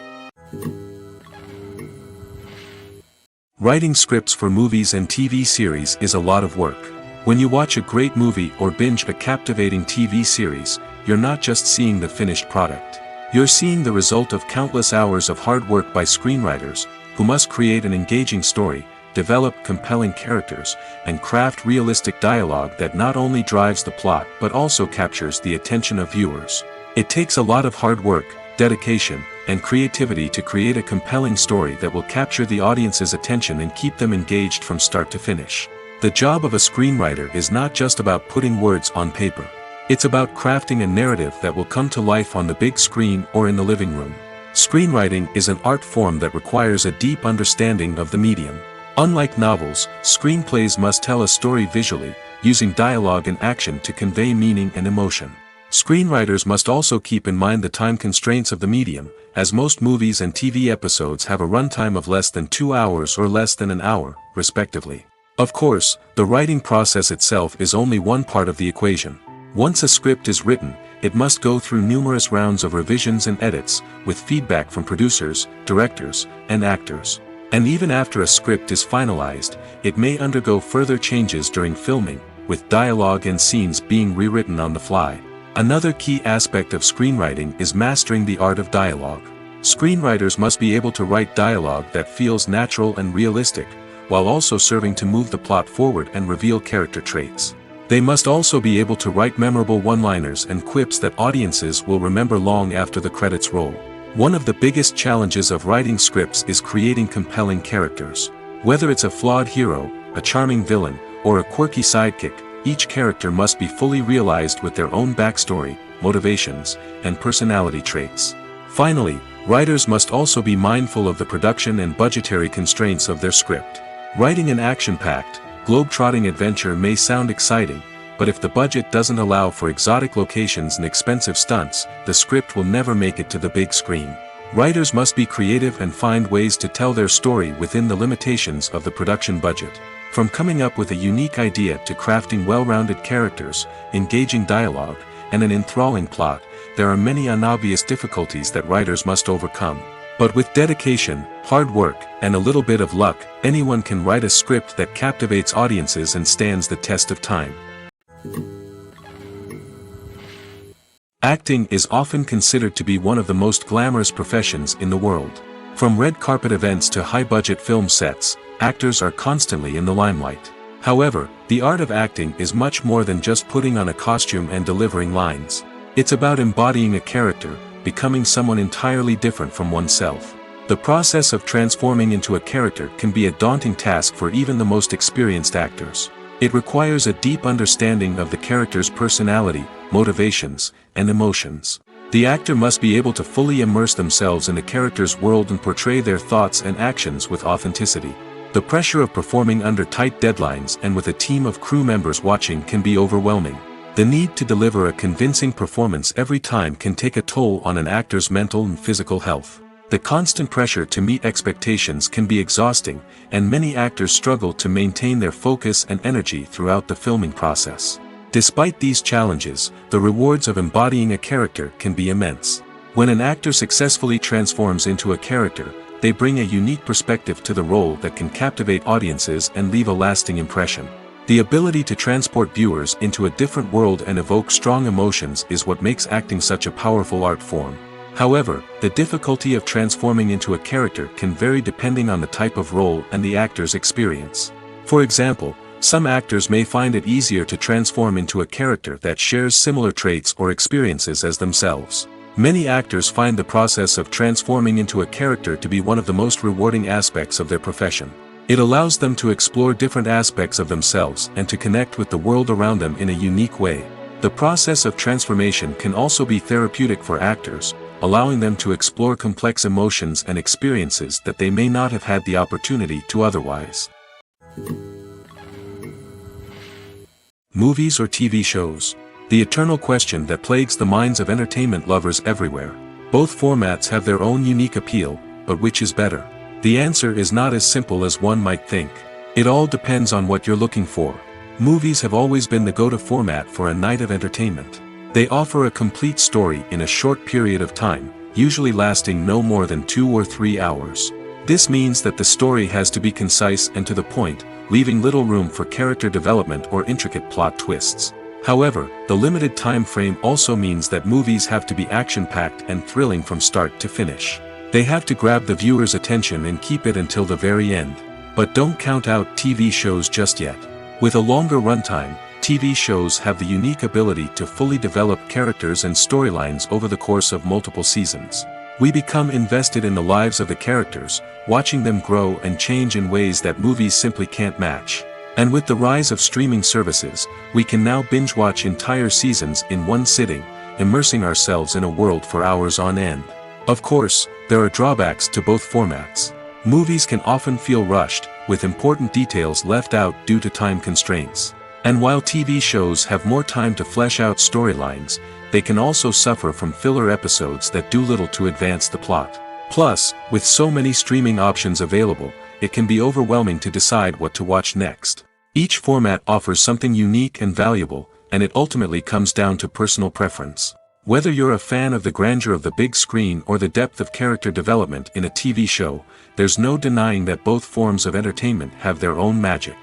Writing scripts for movies and TV series is a lot of work. When you watch a great movie or binge a captivating TV series, you're not just seeing the finished product. You're seeing the result of countless hours of hard work by screenwriters, who must create an engaging story, develop compelling characters, and craft realistic dialogue that not only drives the plot but also captures the attention of viewers. It takes a lot of hard work, dedication, and creativity to create a compelling story that will capture the audience's attention and keep them engaged from start to finish. The job of a screenwriter is not just about putting words on paper. It's about crafting a narrative that will come to life on the big screen or in the living room. Screenwriting is an art form that requires a deep understanding of the medium. Unlike novels, screenplays must tell a story visually, using dialogue and action to convey meaning and emotion. Screenwriters must also keep in mind the time constraints of the medium, as most movies and TV episodes have a runtime of less than 2 hours or less than an hour, respectively. Of course, the writing process itself is only one part of the equation. Once a script is written, it must go through numerous rounds of revisions and edits, with feedback from producers, directors, and actors. And even after a script is finalized, it may undergo further changes during filming, with dialogue and scenes being rewritten on the fly. Another key aspect of screenwriting is mastering the art of dialogue. Screenwriters must be able to write dialogue that feels natural and realistic, while also serving to move the plot forward and reveal character traits. They must also be able to write memorable one-liners and quips that audiences will remember long after the credits roll. One of the biggest challenges of writing scripts is creating compelling characters. Whether it's a flawed hero, a charming villain, or a quirky sidekick, each character must be fully realized with their own backstory, motivations, and personality traits. Finally, writers must also be mindful of the production and budgetary constraints of their script. Writing an action-packed, globe-trotting adventure may sound exciting, but if the budget doesn't allow for exotic locations and expensive stunts, the script will never make it to the big screen. Writers must be creative and find ways to tell their story within the limitations of the production budget. From coming up with a unique idea to crafting well-rounded characters, engaging dialogue, and an enthralling plot, there are many unobvious difficulties that writers must overcome. But with dedication, hard work, and a little bit of luck, anyone can write a script that captivates audiences and stands the test of time. Acting is often considered to be one of the most glamorous professions in the world. From red carpet events to high-budget film sets, actors are constantly in the limelight. However, the art of acting is much more than just putting on a costume and delivering lines. It's about embodying a character, becoming someone entirely different from oneself. The process of transforming into a character can be a daunting task for even the most experienced actors. It requires a deep understanding of the character's personality, motivations, and emotions. The actor must be able to fully immerse themselves in the character's world and portray their thoughts and actions with authenticity. The pressure of performing under tight deadlines and with a team of crew members watching can be overwhelming. The need to deliver a convincing performance every time can take a toll on an actor's mental and physical health. The constant pressure to meet expectations can be exhausting, and many actors struggle to maintain their focus and energy throughout the filming process. Despite these challenges, the rewards of embodying a character can be immense. When an actor successfully transforms into a character, they bring a unique perspective to the role that can captivate audiences and leave a lasting impression. The ability to transport viewers into a different world and evoke strong emotions is what makes acting such a powerful art form. However, the difficulty of transforming into a character can vary depending on the type of role and the actor's experience. For example, some actors may find it easier to transform into a character that shares similar traits or experiences as themselves. Many actors find the process of transforming into a character to be one of the most rewarding aspects of their profession. It allows them to explore different aspects of themselves and to connect with the world around them in a unique way. The process of transformation can also be therapeutic for actors, allowing them to explore complex emotions and experiences that they may not have had the opportunity to otherwise. Movies or TV shows? The eternal question that plagues the minds of entertainment lovers everywhere. Both formats have their own unique appeal, but which is better? The answer is not as simple as one might think. It all depends on what you're looking for. Movies have always been the go-to format for a night of entertainment. They offer a complete story in a short period of time, usually lasting no more than 2 or 3 hours. This means that the story has to be concise and to the point, leaving little room for character development or intricate plot twists. However, the limited time frame also means that movies have to be action-packed and thrilling from start to finish. They have to grab the viewer's attention and keep it until the very end. But don't count out TV shows just yet. With a longer runtime, TV shows have the unique ability to fully develop characters and storylines over the course of multiple seasons. We become invested in the lives of the characters, watching them grow and change in ways that movies simply can't match. And with the rise of streaming services, we can now binge-watch entire seasons in one sitting, immersing ourselves in a world for hours on end. Of course, there are drawbacks to both formats. Movies can often feel rushed, with important details left out due to time constraints. And while TV shows have more time to flesh out storylines, they can also suffer from filler episodes that do little to advance the plot. Plus, with so many streaming options available, it can be overwhelming to decide what to watch next. Each format offers something unique and valuable, and it ultimately comes down to personal preference. Whether you're a fan of the grandeur of the big screen or the depth of character development in a TV show, there's no denying that both forms of entertainment have their own magic.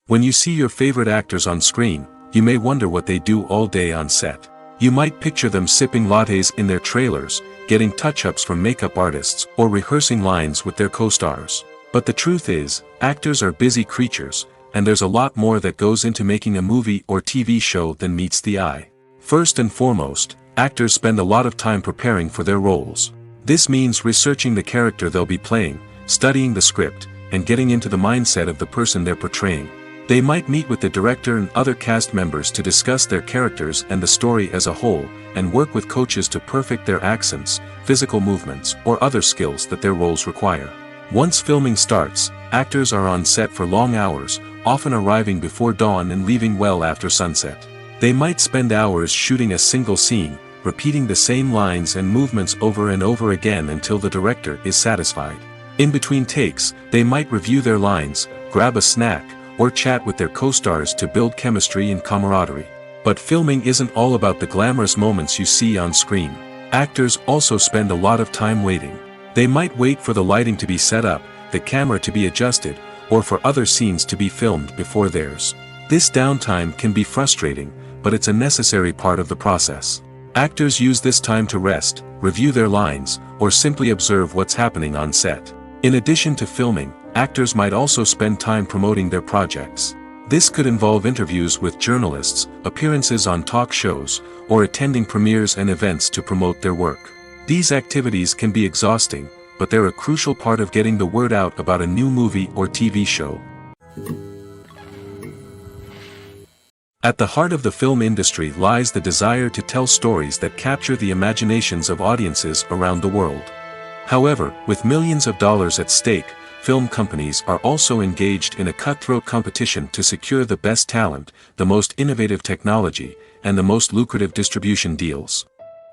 When you see your favorite actors on screen, you may wonder what they do all day on set. You might picture them sipping lattes in their trailers, getting touch-ups from makeup artists, or rehearsing lines with their co-stars. But the truth is, actors are busy creatures, and there's a lot more that goes into making a movie or TV show than meets the eye. First and foremost, actors spend a lot of time preparing for their roles. This means researching the character they'll be playing, studying the script, and getting into the mindset of the person they're portraying. They might meet with the director and other cast members to discuss their characters and the story as a whole, and work with coaches to perfect their accents, physical movements, or other skills that their roles require. Once filming starts, actors are on set for long hours, often arriving before dawn and leaving well after sunset. They might spend hours shooting a single scene, repeating the same lines and movements over and over again until the director is satisfied. In between takes, they might review their lines, grab a snack, or chat with their co-stars to build chemistry and camaraderie. But filming isn't all about the glamorous moments you see on screen. Actors also spend a lot of time waiting. They might wait for the lighting to be set up, the camera to be adjusted, or for other scenes to be filmed before theirs. This downtime can be frustrating, but it's a necessary part of the process. Actors use this time to rest, review their lines, or simply observe what's happening on set. In addition to filming, actors might also spend time promoting their projects. This could involve interviews with journalists, appearances on talk shows, or attending premieres and events to promote their work. These activities can be exhausting, but they're a crucial part of getting the word out about a new movie or TV show. At the heart of the film industry lies the desire to tell stories that capture the imaginations of audiences around the world. However, with millions of dollars at stake, film companies are also engaged in a cutthroat competition to secure the best talent, the most innovative technology, and the most lucrative distribution deals.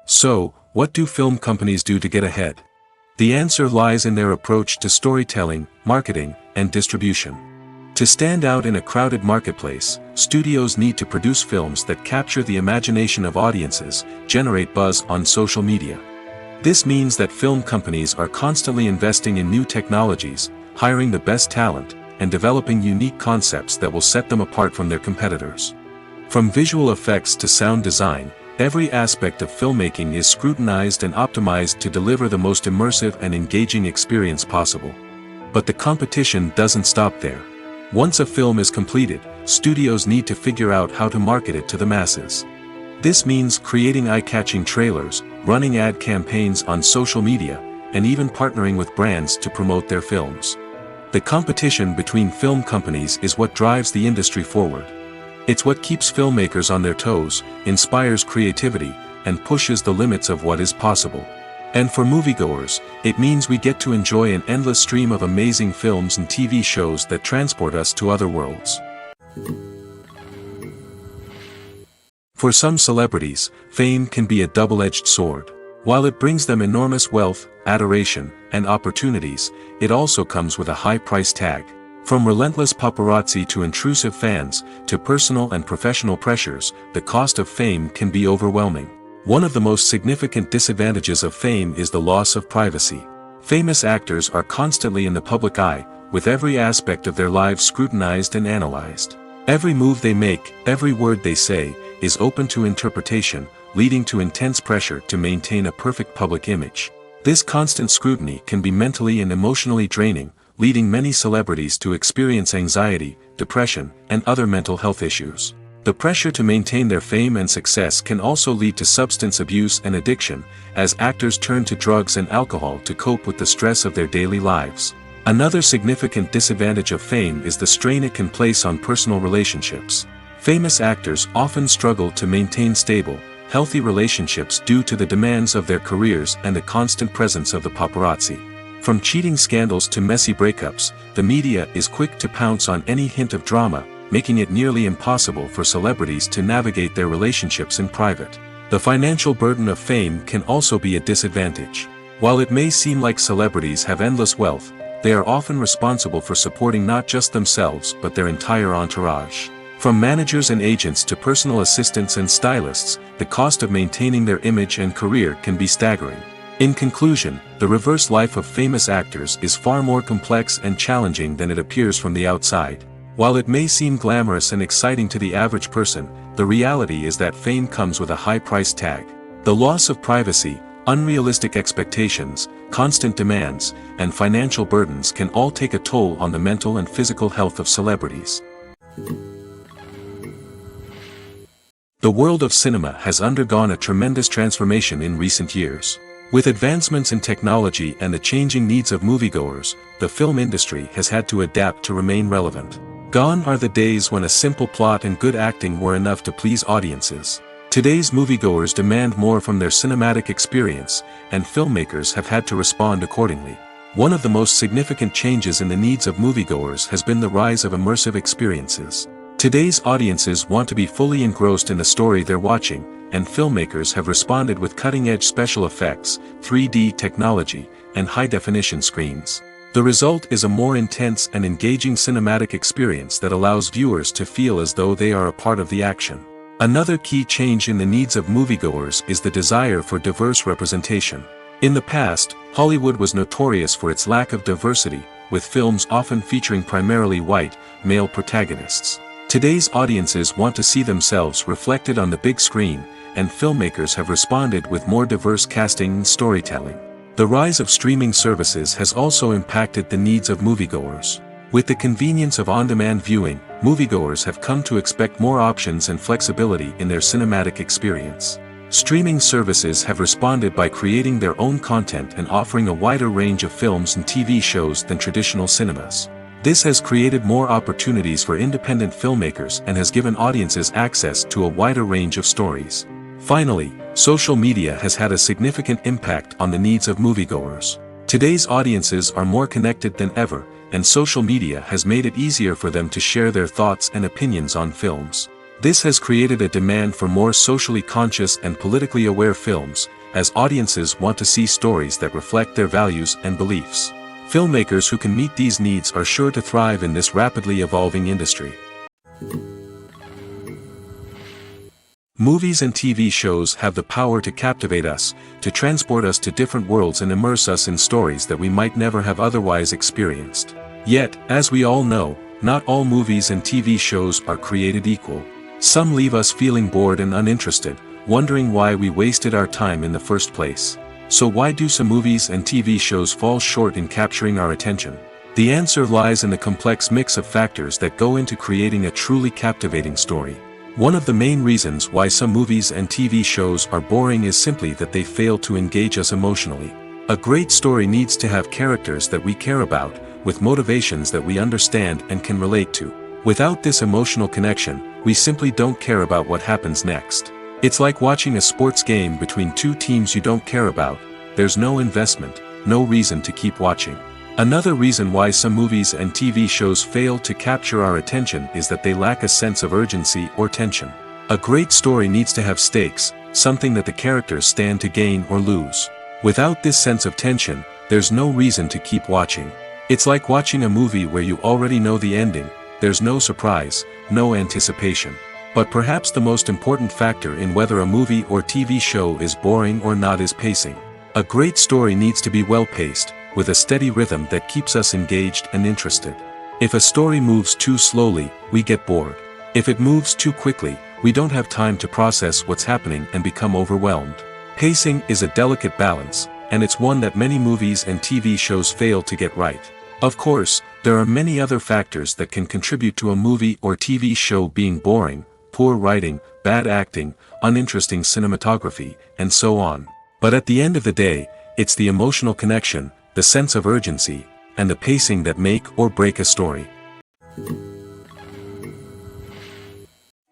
So, what do film companies do to get ahead? The answer lies in their approach to storytelling, marketing, and distribution. To stand out in a crowded marketplace, studios need to produce films that capture the imagination of audiences, generate buzz on social media. This means that film companies are constantly investing in new technologies, hiring the best talent, and developing unique concepts that will set them apart from their competitors. From visual effects to sound design, every aspect of filmmaking is scrutinized and optimized to deliver the most immersive and engaging experience possible. But the competition doesn't stop there. Once a film is completed, studios need to figure out how to market it to the masses. This means creating eye-catching trailers, running ad campaigns on social media, and even partnering with brands to promote their films. The competition between film companies is what drives the industry forward. It's what keeps filmmakers on their toes, inspires creativity, and pushes the limits of what is possible. And for moviegoers, it means we get to enjoy an endless stream of amazing films and TV shows that transport us to other worlds. For some celebrities, fame can be a double-edged sword. While it brings them enormous wealth, adoration, and opportunities, it also comes with a high price tag. From relentless paparazzi to intrusive fans, to personal and professional pressures, the cost of fame can be overwhelming. One of the most significant disadvantages of fame is the loss of privacy. Famous actors are constantly in the public eye, with every aspect of their lives scrutinized and analyzed. Every move they make, every word they say, is open to interpretation, leading to intense pressure to maintain a perfect public image. This constant scrutiny can be mentally and emotionally draining, leading many celebrities to experience anxiety, depression, and other mental health issues. The pressure to maintain their fame and success can also lead to substance abuse and addiction, as actors turn to drugs and alcohol to cope with the stress of their daily lives. Another significant disadvantage of fame is the strain it can place on personal relationships. Famous actors often struggle to maintain stable, healthy relationships due to the demands of their careers and the constant presence of the paparazzi. From cheating scandals to messy breakups, the media is quick to pounce on any hint of drama, making it nearly impossible for celebrities to navigate their relationships in private. The financial burden of fame can also be a disadvantage. While it may seem like celebrities have endless wealth, they are often responsible for supporting not just themselves but their entire entourage. From managers and agents to personal assistants and stylists, the cost of maintaining their image and career can be staggering. In conclusion, the reverse life of famous actors is far more complex and challenging than it appears from the outside. While it may seem glamorous and exciting to the average person, the reality is that fame comes with a high price tag. The loss of privacy, unrealistic expectations, constant demands, and financial burdens can all take a toll on the mental and physical health of celebrities. The world of cinema has undergone a tremendous transformation in recent years. With advancements in technology and the changing needs of moviegoers, the film industry has had to adapt to remain relevant. Gone are the days when a simple plot and good acting were enough to please audiences. Today's moviegoers demand more from their cinematic experience, and filmmakers have had to respond accordingly. One of the most significant changes in the needs of moviegoers has been the rise of immersive experiences. Today's audiences want to be fully engrossed in the story they're watching, and filmmakers have responded with cutting-edge special effects, 3D technology, and high-definition screens. The result is a more intense and engaging cinematic experience that allows viewers to feel as though they are a part of the action. Another key change in the needs of moviegoers is the desire for diverse representation. In the past, Hollywood was notorious for its lack of diversity, with films often featuring primarily white, male protagonists. Today's audiences want to see themselves reflected on the big screen, and filmmakers have responded with more diverse casting and storytelling. The rise of streaming services has also impacted the needs of moviegoers. With the convenience of on-demand viewing, moviegoers have come to expect more options and flexibility in their cinematic experience. Streaming services have responded by creating their own content and offering a wider range of films and TV shows than traditional cinemas. This has created more opportunities for independent filmmakers and has given audiences access to a wider range of stories. Finally, social media has had a significant impact on the needs of moviegoers. Today's audiences are more connected than ever, and social media has made it easier for them to share their thoughts and opinions on films. This has created a demand for more socially conscious and politically aware films, as audiences want to see stories that reflect their values and beliefs. Filmmakers who can meet these needs are sure to thrive in this rapidly evolving industry. Movies and TV shows have the power to captivate us, to transport us to different worlds and immerse us in stories that we might never have otherwise experienced. Yet, as we all know, not all movies and TV shows are created equal. Some leave us feeling bored and uninterested, wondering why we wasted our time in the first place. So why do some movies and TV shows fall short in capturing our attention? The answer lies in the complex mix of factors that go into creating a truly captivating story. One of the main reasons why some movies and TV shows are boring is simply that they fail to engage us emotionally. A great story needs to have characters that we care about, with motivations that we understand and can relate to. Without this emotional connection, we simply don't care about what happens next. It's like watching a sports game between two teams you don't care about. There's no investment, no reason to keep watching. Another reason why some movies and TV shows fail to capture our attention is that they lack a sense of urgency or tension. A great story needs to have stakes, something that the characters stand to gain or lose. Without this sense of tension, there's no reason to keep watching. It's like watching a movie where you already know the ending, there's no surprise, no anticipation. But perhaps the most important factor in whether a movie or TV show is boring or not is pacing. A great story needs to be well-paced, with a steady rhythm that keeps us engaged and interested. If a story moves too slowly, we get bored. If it moves too quickly, we don't have time to process what's happening and become overwhelmed. Pacing is a delicate balance, and it's one that many movies and TV shows fail to get right. Of course, there are many other factors that can contribute to a movie or TV show being boring: poor writing, bad acting, uninteresting cinematography, and so on. But at the end of the day, it's the emotional connection, the sense of urgency, and the pacing that make or break a story.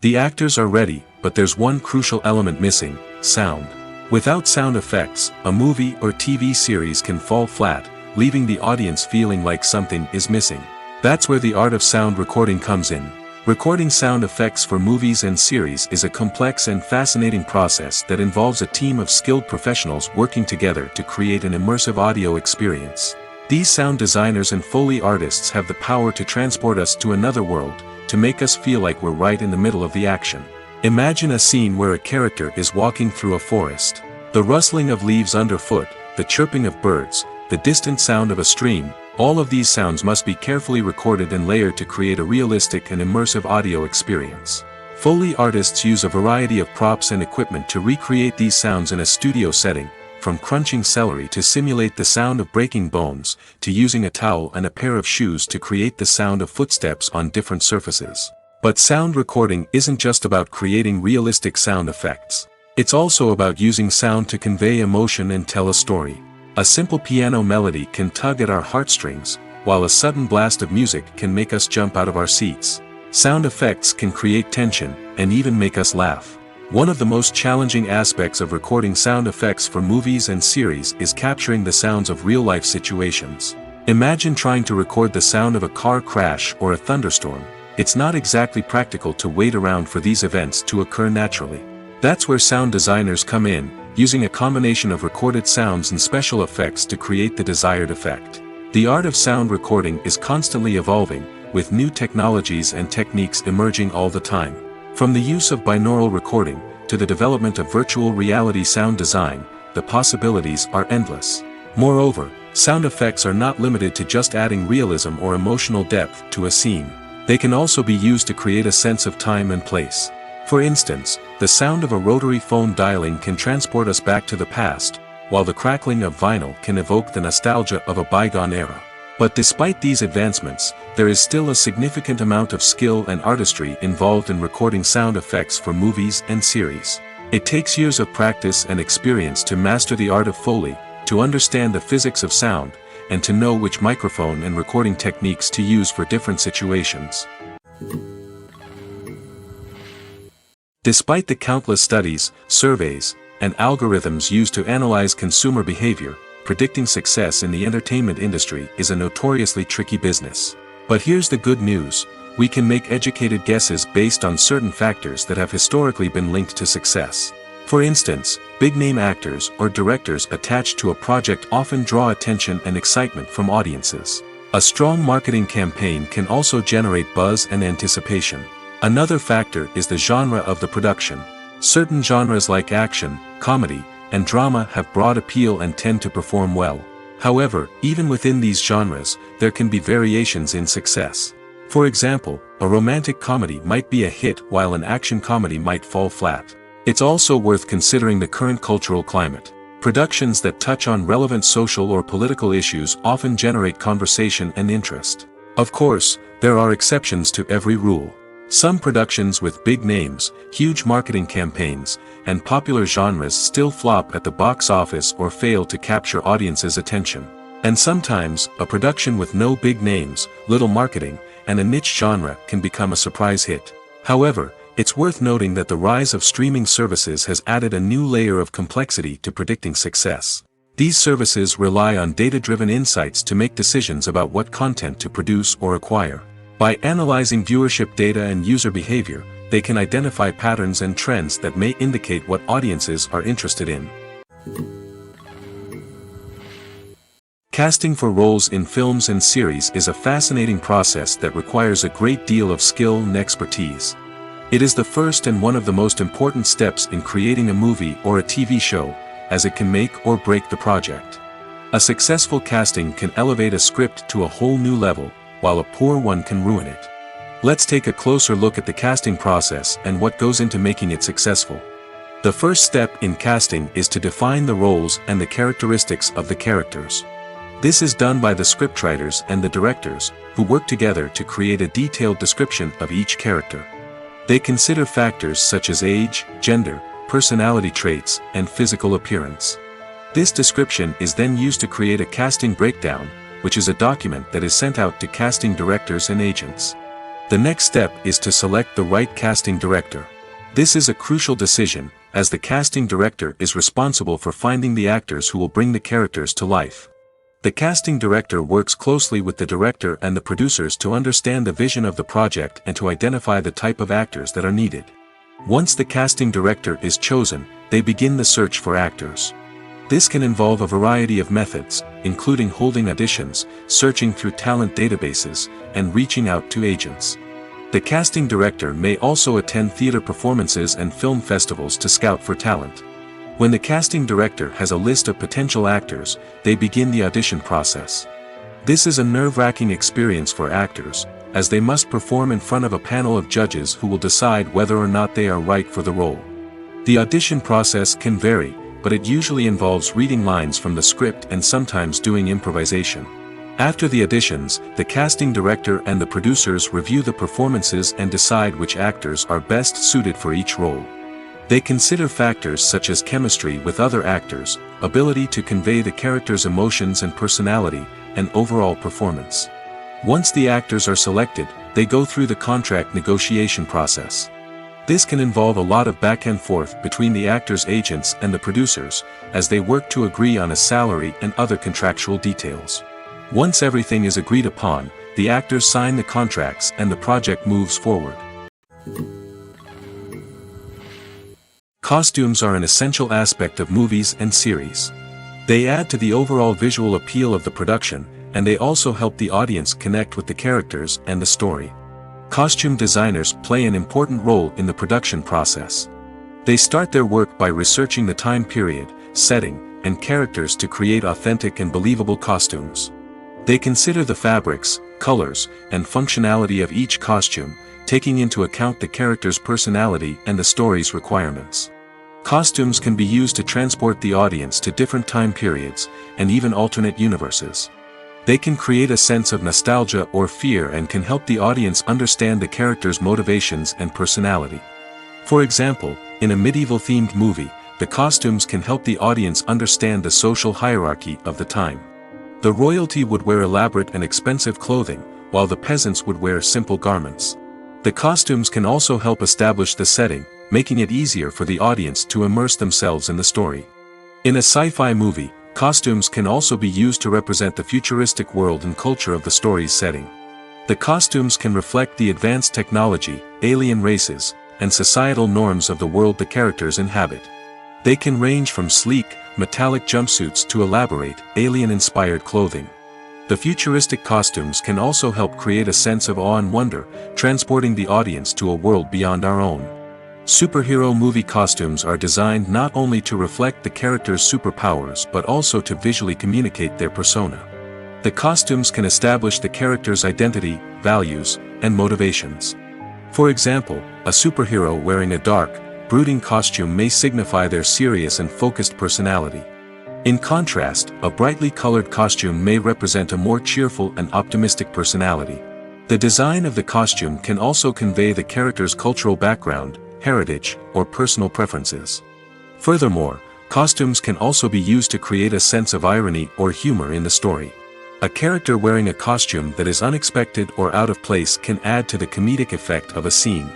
The actors are ready, but there's one crucial element missing: sound. Without sound effects, a movie or TV series can fall flat, leaving the audience feeling like something is missing. That's where the art of sound recording comes in. Recording sound effects for movies and series is a complex and fascinating process that involves a team of skilled professionals working together to create an immersive audio experience. These sound designers and Foley artists have the power to transport us to another world, to make us feel like we're right in the middle of the action. Imagine a scene where a character is walking through a forest. The rustling of leaves underfoot, the chirping of birds, the distant sound of a stream, all of these sounds must be carefully recorded and layered to create a realistic and immersive audio experience. Foley artists use a variety of props and equipment to recreate these sounds in a studio setting, from crunching celery to simulate the sound of breaking bones, to using a towel and a pair of shoes to create the sound of footsteps on different surfaces. But sound recording isn't just about creating realistic sound effects. It's also about using sound to convey emotion and tell a story. A simple piano melody can tug at our heartstrings, while a sudden blast of music can make us jump out of our seats. Sound effects can create tension, and even make us laugh. One of the most challenging aspects of recording sound effects for movies and series is capturing the sounds of real-life situations. Imagine trying to record the sound of a car crash or a thunderstorm. It's not exactly practical to wait around for these events to occur naturally. That's where sound designers come in, using a combination of recorded sounds and special effects to create the desired effect. The art of sound recording is constantly evolving, with new technologies and techniques emerging all the time. From the use of binaural recording, to the development of virtual reality sound design, the possibilities are endless. Moreover, sound effects are not limited to just adding realism or emotional depth to a scene. They can also be used to create a sense of time and place. For instance, the sound of a rotary phone dialing can transport us back to the past, while the crackling of vinyl can evoke the nostalgia of a bygone era. But despite these advancements, there is still a significant amount of skill and artistry involved in recording sound effects for movies and series. It takes years of practice and experience to master the art of Foley, to understand the physics of sound, and to know which microphone and recording techniques to use for different situations. Despite the countless studies, surveys, and algorithms used to analyze consumer behavior, predicting success in the entertainment industry is a notoriously tricky business. But here's the good news: we can make educated guesses based on certain factors that have historically been linked to success. For instance, big-name actors or directors attached to a project often draw attention and excitement from audiences. A strong marketing campaign can also generate buzz and anticipation. Another factor is the genre of the production. Certain genres like action, comedy, and drama have broad appeal and tend to perform well. However, even within these genres, there can be variations in success. For example, a romantic comedy might be a hit while an action comedy might fall flat. It's also worth considering the current cultural climate. Productions that touch on relevant social or political issues often generate conversation and interest. Of course, there are exceptions to every rule. Some productions with big names, huge marketing campaigns, and popular genres still flop at the box office or fail to capture audiences' attention. And sometimes, a production with no big names, little marketing, and a niche genre can become a surprise hit. However, it's worth noting that the rise of streaming services has added a new layer of complexity to predicting success. These services rely on data-driven insights to make decisions about what content to produce or acquire. By analyzing viewership data and user behavior, they can identify patterns and trends that may indicate what audiences are interested in. Casting for roles in films and series is a fascinating process that requires a great deal of skill and expertise. It is the first and one of the most important steps in creating a movie or a TV show, as it can make or break the project. A successful casting can elevate a script to a whole new level, while a poor one can ruin it. Let's take a closer look at the casting process and what goes into making it successful. The first step in casting is to define the roles and the characteristics of the characters. This is done by the scriptwriters and the directors, who work together to create a detailed description of each character. They consider factors such as age, gender, personality traits, and physical appearance. This description is then used to create a casting breakdown, which is a document that is sent out to casting directors and agents. The next step is to select the right casting director. This is a crucial decision, as the casting director is responsible for finding the actors who will bring the characters to life. The casting director works closely with the director and the producers to understand the vision of the project and to identify the type of actors that are needed. Once the casting director is chosen, they begin the search for actors. This can involve a variety of methods, including holding auditions, searching through talent databases, and reaching out to agents. The casting director may also attend theater performances and film festivals to scout for talent. When the casting director has a list of potential actors, they begin the audition process. This is a nerve-wracking experience for actors, as they must perform in front of a panel of judges who will decide whether or not they are right for the role. The audition process can vary, but it usually involves reading lines from the script and sometimes doing improvisation. After the auditions, the casting director and the producers review the performances and decide which actors are best suited for each role. They consider factors such as chemistry with other actors, ability to convey the character's emotions and personality, and overall performance. Once the actors are selected, they go through the contract negotiation process. This can involve a lot of back and forth between the actors' agents and the producers, as they work to agree on a salary and other contractual details. Once everything is agreed upon, the actors sign the contracts and the project moves forward. Costumes are an essential aspect of movies and series. They add to the overall visual appeal of the production, and they also help the audience connect with the characters and the story. Costume designers play an important role in the production process. They start their work by researching the time period, setting, and characters to create authentic and believable costumes. They consider the fabrics, colors, and functionality of each costume, taking into account the character's personality and the story's requirements. Costumes can be used to transport the audience to different time periods, and even alternate universes. They can create a sense of nostalgia or fear and can help the audience understand the character's motivations and personality. For example, in a medieval-themed movie, the costumes can help the audience understand the social hierarchy of the time. The royalty would wear elaborate and expensive clothing, while the peasants would wear simple garments. The costumes can also help establish the setting, making it easier for the audience to immerse themselves in the story. In a sci-fi movie, costumes can also be used to represent the futuristic world and culture of the story's setting. The costumes can reflect the advanced technology, alien races, and societal norms of the world the characters inhabit. They can range from sleek, metallic jumpsuits to elaborate, alien-inspired clothing. The futuristic costumes can also help create a sense of awe and wonder, transporting the audience to a world beyond our own. Superhero movie costumes are designed not only to reflect the character's superpowers but also to visually communicate their persona. The costumes can establish the character's identity, values, and motivations. For example, a superhero wearing a dark, brooding costume may signify their serious and focused personality. In contrast, a brightly colored costume may represent a more cheerful and optimistic personality. The design of the costume can also convey the character's cultural background, heritage, or personal preferences. Furthermore, costumes can also be used to create a sense of irony or humor in the story. A character wearing a costume that is unexpected or out of place can add to the comedic effect of a scene.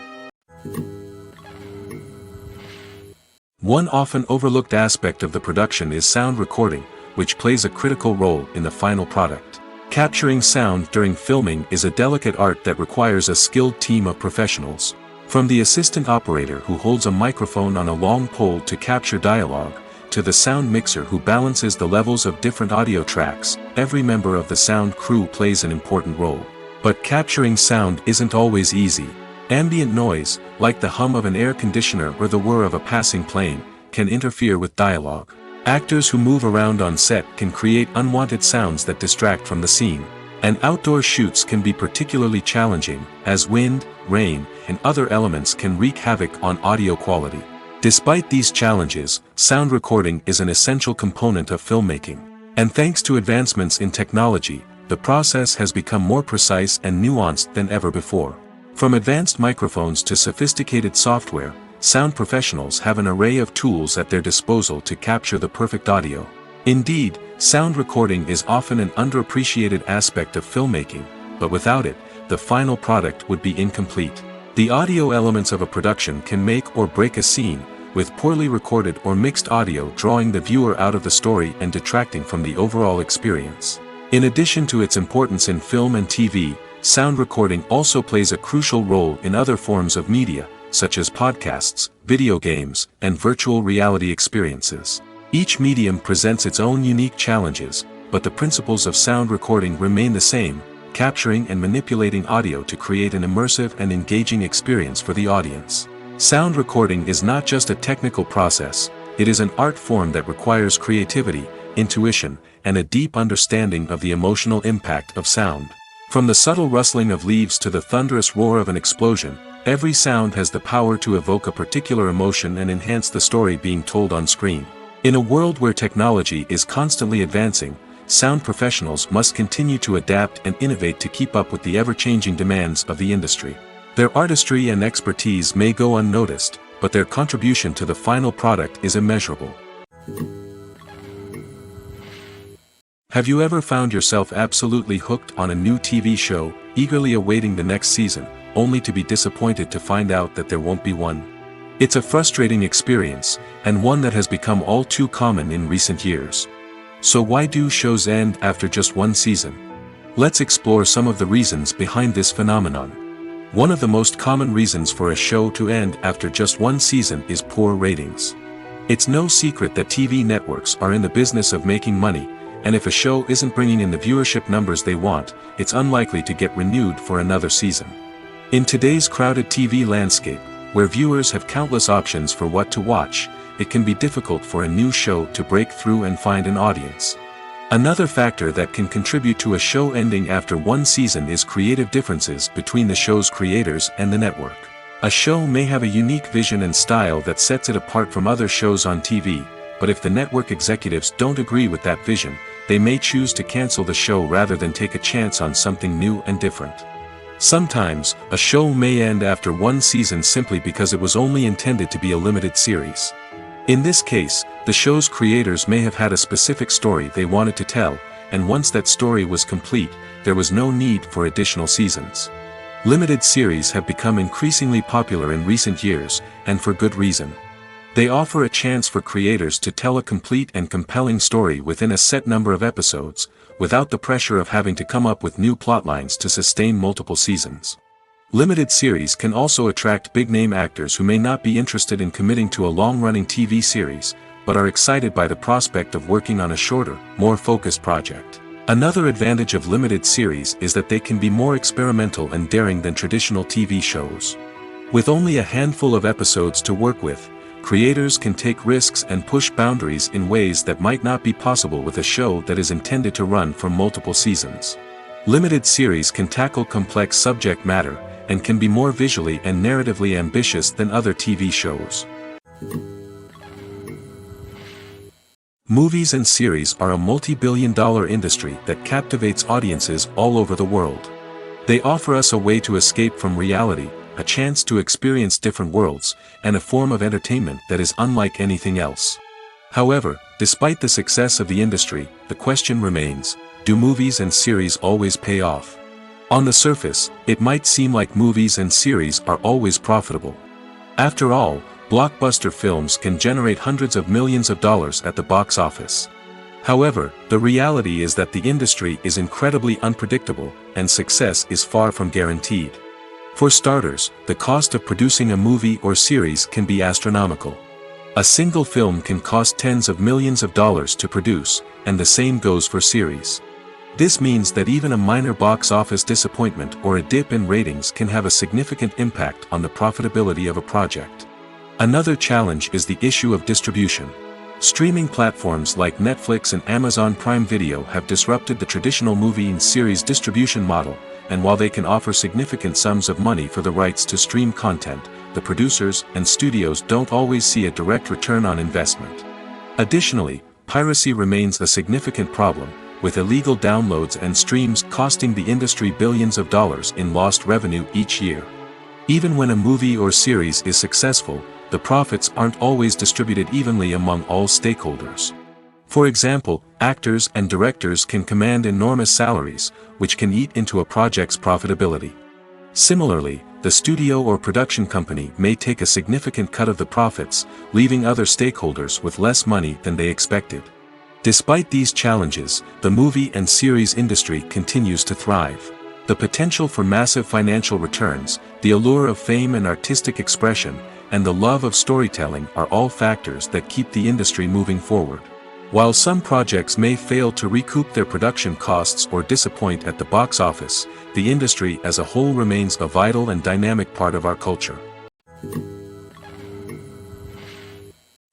One often overlooked aspect of the production is sound recording, which plays a critical role in the final product. Capturing sound during filming is a delicate art that requires a skilled team of professionals. From the assistant operator who holds a microphone on a long pole to capture dialogue, to the sound mixer who balances the levels of different audio tracks, every member of the sound crew plays an important role. But capturing sound isn't always easy. Ambient noise, like the hum of an air conditioner or the whir of a passing plane, can interfere with dialogue. Actors who move around on set can create unwanted sounds that distract from the scene. And outdoor shoots can be particularly challenging, as wind, rain, and other elements can wreak havoc on audio quality. Despite these challenges, sound recording is an essential component of filmmaking. And thanks to advancements in technology, the process has become more precise and nuanced than ever before. From advanced microphones to sophisticated software, sound professionals have an array of tools at their disposal to capture the perfect audio. Indeed, sound recording is often an underappreciated aspect of filmmaking, but without it, the final product would be incomplete. The audio elements of a production can make or break a scene, with poorly recorded or mixed audio drawing the viewer out of the story and detracting from the overall experience. In addition to its importance in film and TV, sound recording also plays a crucial role in other forms of media, such as podcasts, video games, and virtual reality experiences. Each medium presents its own unique challenges, but the principles of sound recording remain the same, capturing and manipulating audio to create an immersive and engaging experience for the audience. Sound recording is not just a technical process, it is an art form that requires creativity, intuition, and a deep understanding of the emotional impact of sound. From the subtle rustling of leaves to the thunderous roar of an explosion, every sound has the power to evoke a particular emotion and enhance the story being told on screen. In a world where technology is constantly advancing, sound professionals must continue to adapt and innovate to keep up with the ever-changing demands of the industry. Their artistry and expertise may go unnoticed, but their contribution to the final product is immeasurable. Have you ever found yourself absolutely hooked on a new TV show, eagerly awaiting the next season, only to be disappointed to find out that there won't be one? It's a frustrating experience, and one that has become all too common in recent years. So why do shows end after just one season? Let's explore some of the reasons behind this phenomenon. One of the most common reasons for a show to end after just one season is poor ratings. It's no secret that TV networks are in the business of making money, and if a show isn't bringing in the viewership numbers they want, it's unlikely to get renewed for another season. In today's crowded TV landscape, where viewers have countless options for what to watch, it can be difficult for a new show to break through and find an audience. Another factor that can contribute to a show ending after one season is creative differences between the show's creators and the network. A show may have a unique vision and style that sets it apart from other shows on TV, but if the network executives don't agree with that vision, they may choose to cancel the show rather than take a chance on something new and different. Sometimes, a show may end after one season simply because it was only intended to be a limited series. In this case, the show's creators may have had a specific story they wanted to tell, and once that story was complete, there was no need for additional seasons. Limited series have become increasingly popular in recent years, and for good reason. They offer a chance for creators to tell a complete and compelling story within a set number of episodes, without the pressure of having to come up with new plotlines to sustain multiple seasons. Limited series can also attract big-name actors who may not be interested in committing to a long-running TV series, but are excited by the prospect of working on a shorter, more focused project. Another advantage of limited series is that they can be more experimental and daring than traditional TV shows. With only a handful of episodes to work with, creators can take risks and push boundaries in ways that might not be possible with a show that is intended to run for multiple seasons. Limited series can tackle complex subject matter, and can be more visually and narratively ambitious than other TV shows. Movies and series are a multi-billion-dollar industry that captivates audiences all over the world. They offer us a way to escape from reality, a chance to experience different worlds, and a form of entertainment that is unlike anything else. However, despite the success of the industry, the question remains, do movies and series always pay off? On the surface, it might seem like movies and series are always profitable. After all, blockbuster films can generate hundreds of millions of dollars at the box office. However, the reality is that the industry is incredibly unpredictable, and success is far from guaranteed. For starters, the cost of producing a movie or series can be astronomical. A single film can cost tens of millions of dollars to produce, and the same goes for series. This means that even a minor box office disappointment or a dip in ratings can have a significant impact on the profitability of a project. Another challenge is the issue of distribution. Streaming platforms like Netflix and Amazon Prime Video have disrupted the traditional movie and series distribution model, and while they can offer significant sums of money for the rights to stream content, the producers and studios don't always see a direct return on investment. Additionally, piracy remains a significant problem, with illegal downloads and streams costing the industry billions of dollars in lost revenue each year. Even when a movie or series is successful, the profits aren't always distributed evenly among all stakeholders. For example, actors and directors can command enormous salaries, which can eat into a project's profitability. Similarly, the studio or production company may take a significant cut of the profits, leaving other stakeholders with less money than they expected. Despite these challenges, the movie and series industry continues to thrive. The potential for massive financial returns, the allure of fame and artistic expression, and the love of storytelling are all factors that keep the industry moving forward. While some projects may fail to recoup their production costs or disappoint at the box office, the industry as a whole remains a vital and dynamic part of our culture.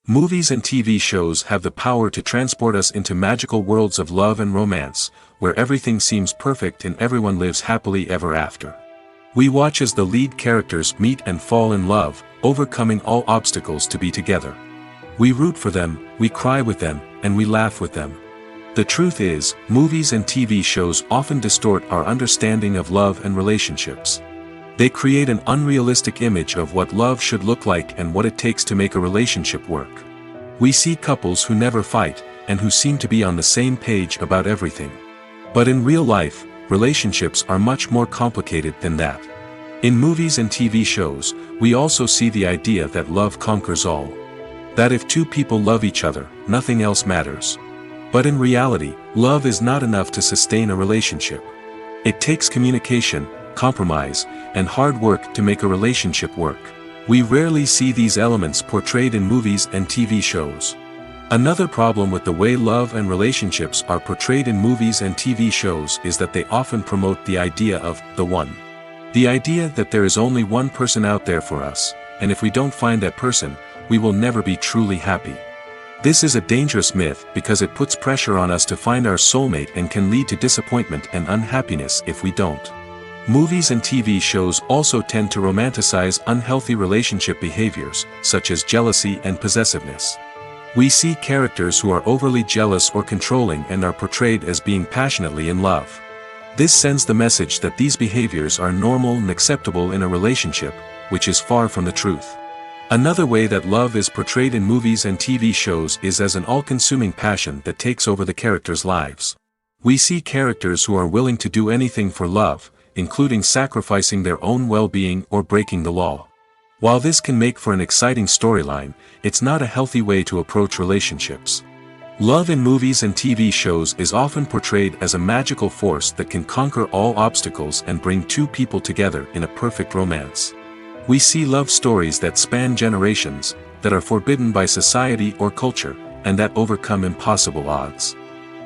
Movies and TV shows have the power to transport us into magical worlds of love and romance, where everything seems perfect and everyone lives happily ever after. We watch as the lead characters meet and fall in love, overcoming all obstacles to be together. We root for them, we cry with them, and we laugh with them. The truth is, movies and TV shows often distort our understanding of love and relationships. They create an unrealistic image of what love should look like and what it takes to make a relationship work. We see couples who never fight, and who seem to be on the same page about everything. But in real life, relationships are much more complicated than that. In movies and TV shows, we also see the idea that love conquers all. That if two people love each other, nothing else matters. But in reality, love is not enough to sustain a relationship. It takes communication, compromise, and hard work to make a relationship work. We rarely see these elements portrayed in movies and TV shows. Another problem with the way love and relationships are portrayed in movies and TV shows is that they often promote the idea of the one. The idea that there is only one person out there for us, and if we don't find that person, we will never be truly happy. This is a dangerous myth because it puts pressure on us to find our soulmate and can lead to disappointment and unhappiness if we don't. Movies and TV shows also tend to romanticize unhealthy relationship behaviors, such as jealousy and possessiveness. We see characters who are overly jealous or controlling and are portrayed as being passionately in love. This sends the message that these behaviors are normal and acceptable in a relationship, which is far from the truth. Another way that love is portrayed in movies and TV shows is as an all-consuming passion that takes over the characters' lives. We see characters who are willing to do anything for love, including sacrificing their own well-being or breaking the law. While this can make for an exciting storyline, it's not a healthy way to approach relationships. Love in movies and TV shows is often portrayed as a magical force that can conquer all obstacles and bring two people together in a perfect romance. We see love stories that span generations, that are forbidden by society or culture, and that overcome impossible odds.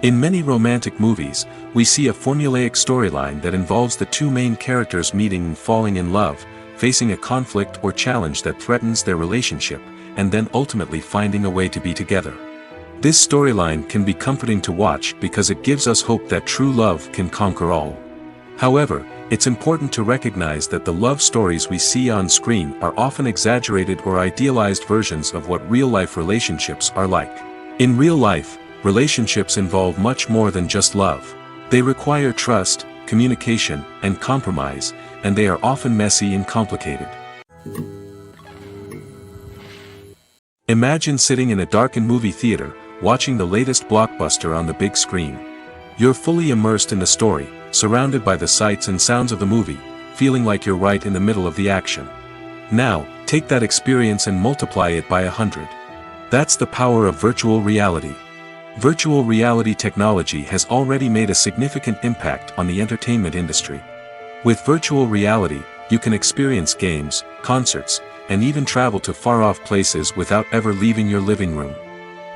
In many romantic movies, we see a formulaic storyline that involves the two main characters meeting and falling in love, facing a conflict or challenge that threatens their relationship, and then ultimately finding a way to be together. This storyline can be comforting to watch because it gives us hope that true love can conquer all. However, it's important to recognize that the love stories we see on screen are often exaggerated or idealized versions of what real-life relationships are like. In real life, relationships involve much more than just love. They require trust, communication, and compromise, and they are often messy and complicated. Imagine sitting in a darkened movie theater, watching the latest blockbuster on the big screen. You're fully immersed in the story, surrounded by the sights and sounds of the movie, feeling like you're right in the middle of the action. Now, take that experience and multiply it by 100. That's the power of virtual reality. Virtual reality technology has already made a significant impact on the entertainment industry. With virtual reality, you can experience games, concerts, and even travel to far-off places without ever leaving your living room.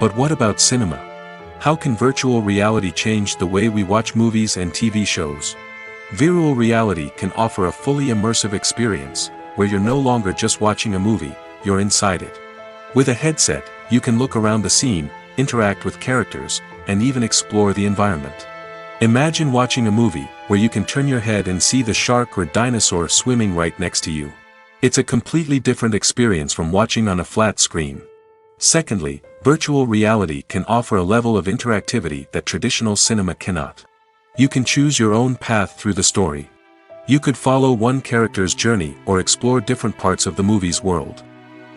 But what about cinema? How can virtual reality change the way we watch movies and TV shows? Virtual reality can offer a fully immersive experience, where you're no longer just watching a movie, you're inside it. With a headset, you can look around the scene, interact with characters, and even explore the environment. Imagine watching a movie, where you can turn your head and see the shark or dinosaur swimming right next to you. It's a completely different experience from watching on a flat screen. Secondly, virtual reality can offer a level of interactivity that traditional cinema cannot. You can choose your own path through the story. You could follow one character's journey or explore different parts of the movie's world.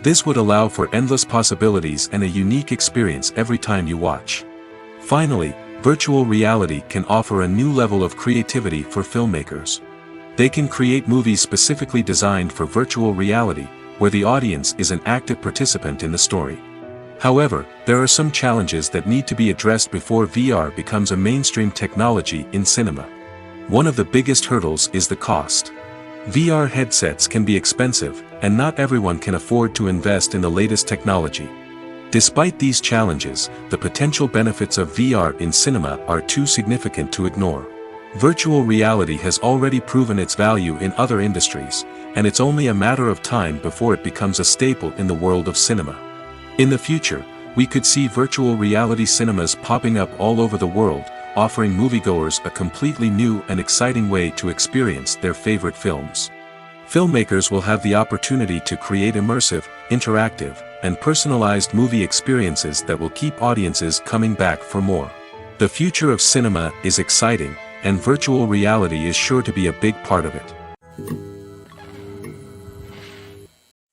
This would allow for endless possibilities and a unique experience every time you watch. Finally, virtual reality can offer a new level of creativity for filmmakers. They can create movies specifically designed for virtual reality, where the audience is an active participant in the story. However, there are some challenges that need to be addressed before VR becomes a mainstream technology in cinema. One of the biggest hurdles is the cost. VR headsets can be expensive, and not everyone can afford to invest in the latest technology. Despite these challenges, the potential benefits of VR in cinema are too significant to ignore. Virtual reality has already proven its value in other industries, and it's only a matter of time before it becomes a staple in the world of cinema. In the future, we could see virtual reality cinemas popping up all over the world, offering moviegoers a completely new and exciting way to experience their favorite films. Filmmakers will have the opportunity to create immersive, interactive, and personalized movie experiences that will keep audiences coming back for more. The future of cinema is exciting, and virtual reality is sure to be a big part of it.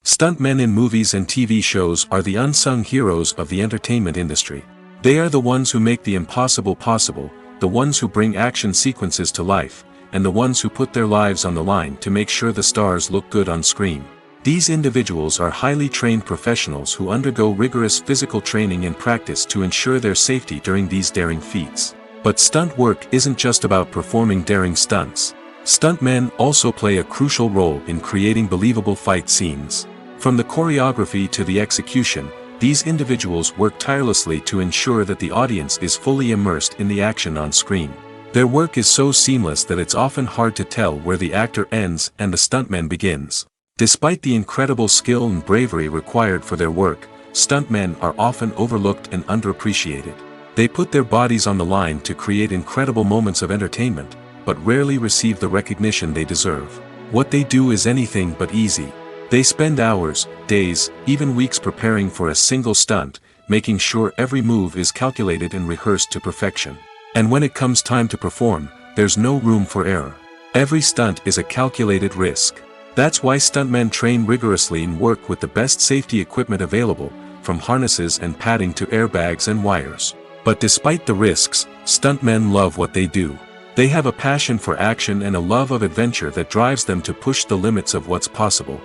Stuntmen in movies and TV shows are the unsung heroes of the entertainment industry. They are the ones who make the impossible possible, the ones who bring action sequences to life, and the ones who put their lives on the line to make sure the stars look good on screen. These individuals are highly trained professionals who undergo rigorous physical training and practice to ensure their safety during these daring feats. But stunt work isn't just about performing daring stunts. Stuntmen also play a crucial role in creating believable fight scenes. From the choreography to the execution, these individuals work tirelessly to ensure that the audience is fully immersed in the action on screen. Their work is so seamless that it's often hard to tell where the actor ends and the stuntman begins. Despite the incredible skill and bravery required for their work, stuntmen are often overlooked and underappreciated. They put their bodies on the line to create incredible moments of entertainment, but rarely receive the recognition they deserve. What they do is anything but easy. They spend hours, days, even weeks preparing for a single stunt, making sure every move is calculated and rehearsed to perfection. And when it comes time to perform, there's no room for error. Every stunt is a calculated risk. That's why stuntmen train rigorously and work with the best safety equipment available, from harnesses and padding to airbags and wires. But despite the risks, stuntmen love what they do. They have a passion for action and a love of adventure that drives them to push the limits of what's possible.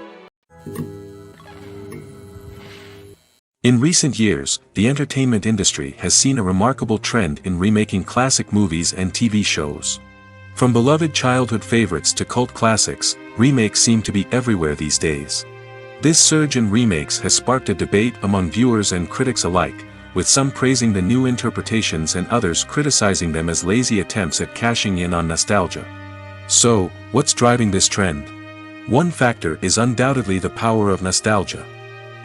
In recent years, the entertainment industry has seen a remarkable trend in remaking classic movies and TV shows. From beloved childhood favorites to cult classics, remakes seem to be everywhere these days. This surge in remakes has sparked a debate among viewers and critics alike, with some praising the new interpretations and others criticizing them as lazy attempts at cashing in on nostalgia. So, what's driving this trend? One factor is undoubtedly the power of nostalgia.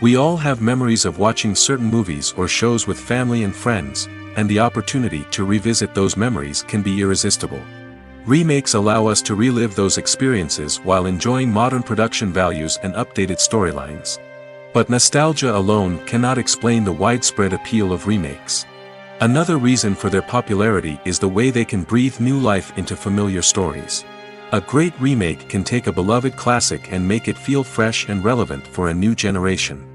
We all have memories of watching certain movies or shows with family and friends, and the opportunity to revisit those memories can be irresistible. Remakes allow us to relive those experiences while enjoying modern production values and updated storylines. But nostalgia alone cannot explain the widespread appeal of remakes. Another reason for their popularity is the way they can breathe new life into familiar stories. A great remake can take a beloved classic and make it feel fresh and relevant for a new generation.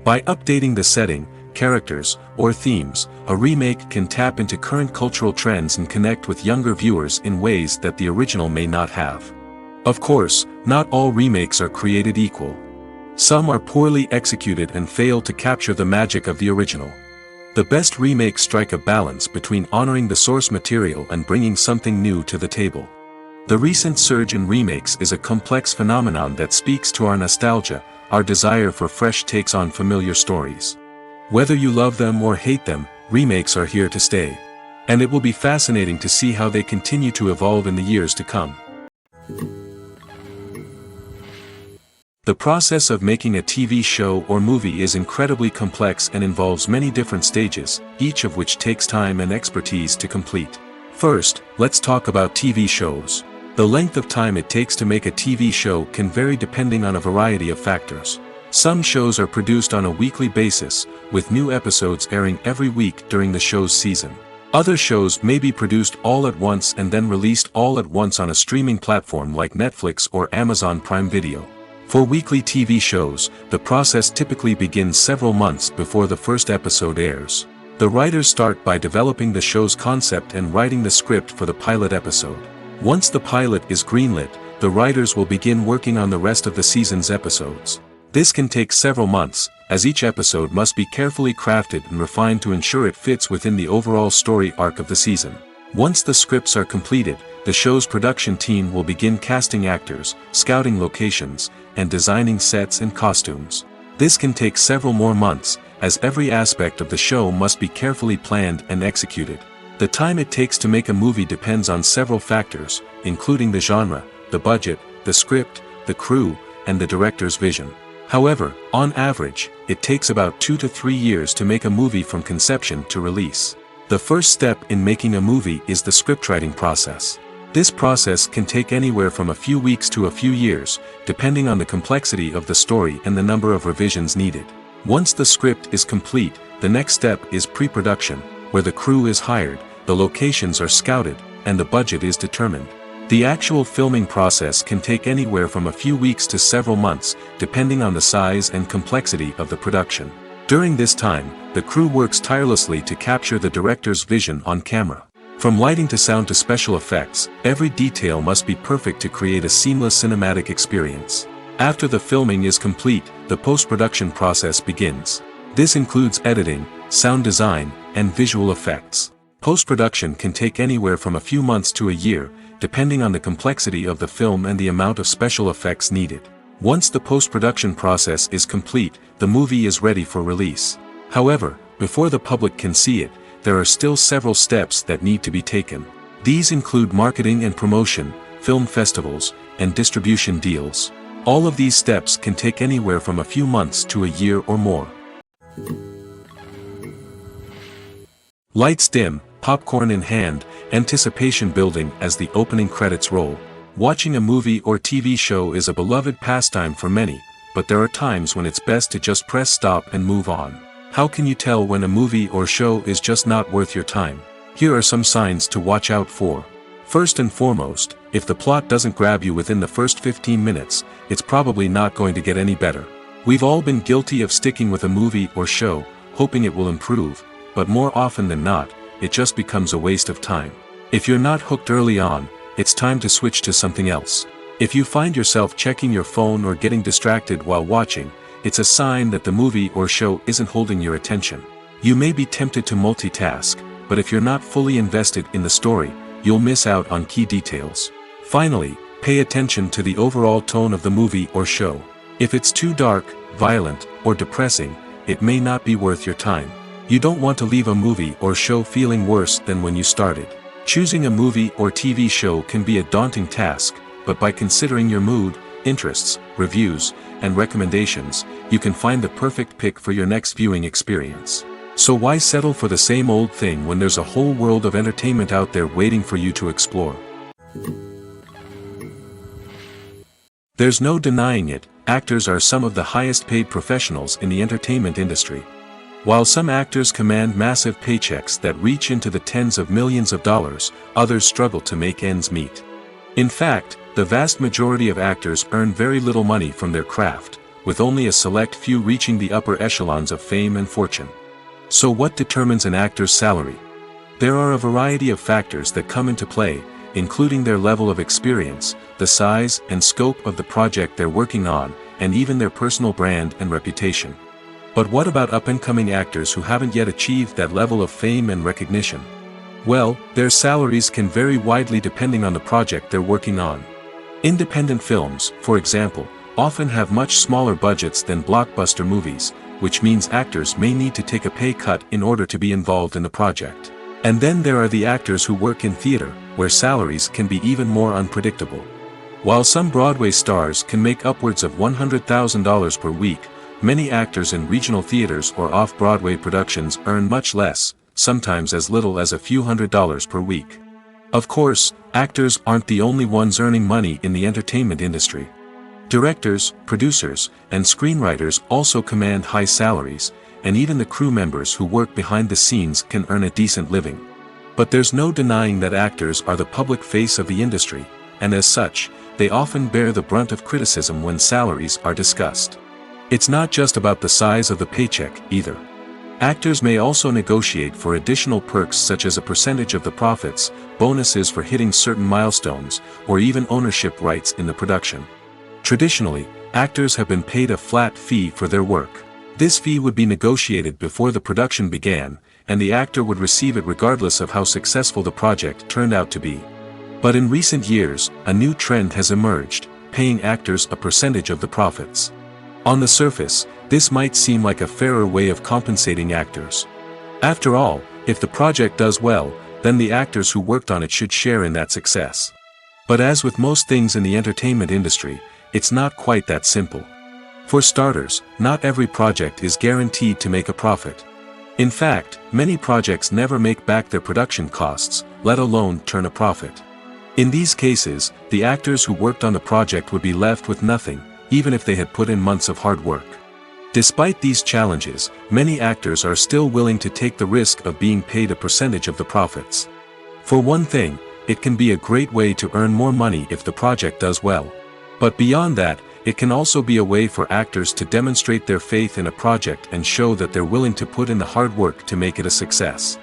By updating the setting, characters, or themes, a remake can tap into current cultural trends and connect with younger viewers in ways that the original may not have. Of course, not all remakes are created equal. Some are poorly executed and fail to capture the magic of the original. The best remakes strike a balance between honoring the source material and bringing something new to the table. The recent surge in remakes is a complex phenomenon that speaks to our nostalgia, our desire for fresh takes on familiar stories. Whether you love them or hate them, remakes are here to stay. And it will be fascinating to see how they continue to evolve in the years to come. The process of making a TV show or movie is incredibly complex and involves many different stages, each of which takes time and expertise to complete. First, let's talk about TV shows. The length of time it takes to make a TV show can vary depending on a variety of factors. Some shows are produced on a weekly basis, with new episodes airing every week during the show's season. Other shows may be produced all at once and then released all at once on a streaming platform like Netflix or Amazon Prime Video. For weekly TV shows, the process typically begins several months before the first episode airs. The writers start by developing the show's concept and writing the script for the pilot episode. Once the pilot is greenlit, the writers will begin working on the rest of the season's episodes. This can take several months, as each episode must be carefully crafted and refined to ensure it fits within the overall story arc of the season. Once the scripts are completed, the show's production team will begin casting actors, scouting locations, and designing sets and costumes. This can take several more months, as every aspect of the show must be carefully planned and executed. The time it takes to make a movie depends on several factors, including the genre, the budget, the script, the crew, and the director's vision. However, on average, it takes about 2 to 3 years to make a movie from conception to release. The first step in making a movie is the scriptwriting process. This process can take anywhere from a few weeks to a few years, depending on the complexity of the story and the number of revisions needed. Once the script is complete, the next step is pre-production, where the crew is hired, the locations are scouted, and the budget is determined. The actual filming process can take anywhere from a few weeks to several months, depending on the size and complexity of the production. During this time, the crew works tirelessly to capture the director's vision on camera. From lighting to sound to special effects, every detail must be perfect to create a seamless cinematic experience. After the filming is complete, the post-production process begins. This includes editing, sound design, and visual effects. Post-production can take anywhere from a few months to a year, depending on the complexity of the film and the amount of special effects needed. Once the post-production process is complete, the movie is ready for release. However, before the public can see it, there are still several steps that need to be taken. These include marketing and promotion, film festivals, and distribution deals. All of these steps can take anywhere from a few months to a year or more. Lights dim, popcorn in hand, anticipation building as the opening credits roll. Watching a movie or TV show is a beloved pastime for many, but there are times when it's best to just press stop and move on. How can you tell when a movie or show is just not worth your time? Here are some signs to watch out for. First and foremost, if the plot doesn't grab you within the first 15 minutes, it's probably not going to get any better. We've all been guilty of sticking with a movie or show, hoping it will improve, but more often than not, it just becomes a waste of time. If you're not hooked early on, it's time to switch to something else. If you find yourself checking your phone or getting distracted while watching, it's a sign that the movie or show isn't holding your attention. You may be tempted to multitask, but if you're not fully invested in the story, you'll miss out on key details. Finally, pay attention to the overall tone of the movie or show. If it's too dark, violent, or depressing, it may not be worth your time. You don't want to leave a movie or show feeling worse than when you started. Choosing a movie or TV show can be a daunting task, but by considering your mood, interests, reviews, and recommendations, you can find the perfect pick for your next viewing experience. So why settle for the same old thing when there's a whole world of entertainment out there waiting for you to explore? There's no denying it, actors are some of the highest paid professionals in the entertainment industry. While some actors command massive paychecks that reach into the tens of millions of dollars, others struggle to make ends meet. In fact, the vast majority of actors earn very little money from their craft, with only a select few reaching the upper echelons of fame and fortune. So what determines an actor's salary? There are a variety of factors that come into play, including their level of experience, the size and scope of the project they're working on, and even their personal brand and reputation. But what about up-and-coming actors who haven't yet achieved that level of fame and recognition? Well, their salaries can vary widely depending on the project they're working on. Independent films, for example, often have much smaller budgets than blockbuster movies, which means actors may need to take a pay cut in order to be involved in the project. And then there are the actors who work in theater, where salaries can be even more unpredictable. While some Broadway stars can make upwards of $100,000 per week, many actors in regional theaters or off-Broadway productions earn much less, sometimes as little as a few $100s per week. Of course, actors aren't the only ones earning money in the entertainment industry. Directors, producers, and screenwriters also command high salaries, and even the crew members who work behind the scenes can earn a decent living. But there's no denying that actors are the public face of the industry, and as such, they often bear the brunt of criticism when salaries are discussed. It's not just about the size of the paycheck, either. Actors may also negotiate for additional perks such as a percentage of the profits, bonuses for hitting certain milestones, or even ownership rights in the production. Traditionally, actors have been paid a flat fee for their work. This fee would be negotiated before the production began, and the actor would receive it regardless of how successful the project turned out to be. But in recent years, a new trend has emerged, paying actors a percentage of the profits. On the surface, this might seem like a fairer way of compensating actors. After all, if the project does well, then the actors who worked on it should share in that success. But as with most things in the entertainment industry, it's not quite that simple. For starters, not every project is guaranteed to make a profit. In fact, many projects never make back their production costs, let alone turn a profit. In these cases, the actors who worked on the project would be left with nothing, even if they had put in months of hard work. Despite these challenges, many actors are still willing to take the risk of being paid a percentage of the profits. For one thing, it can be a great way to earn more money if the project does well. But beyond that, it can also be a way for actors to demonstrate their faith in a project and show that they're willing to put in the hard work to make it a success.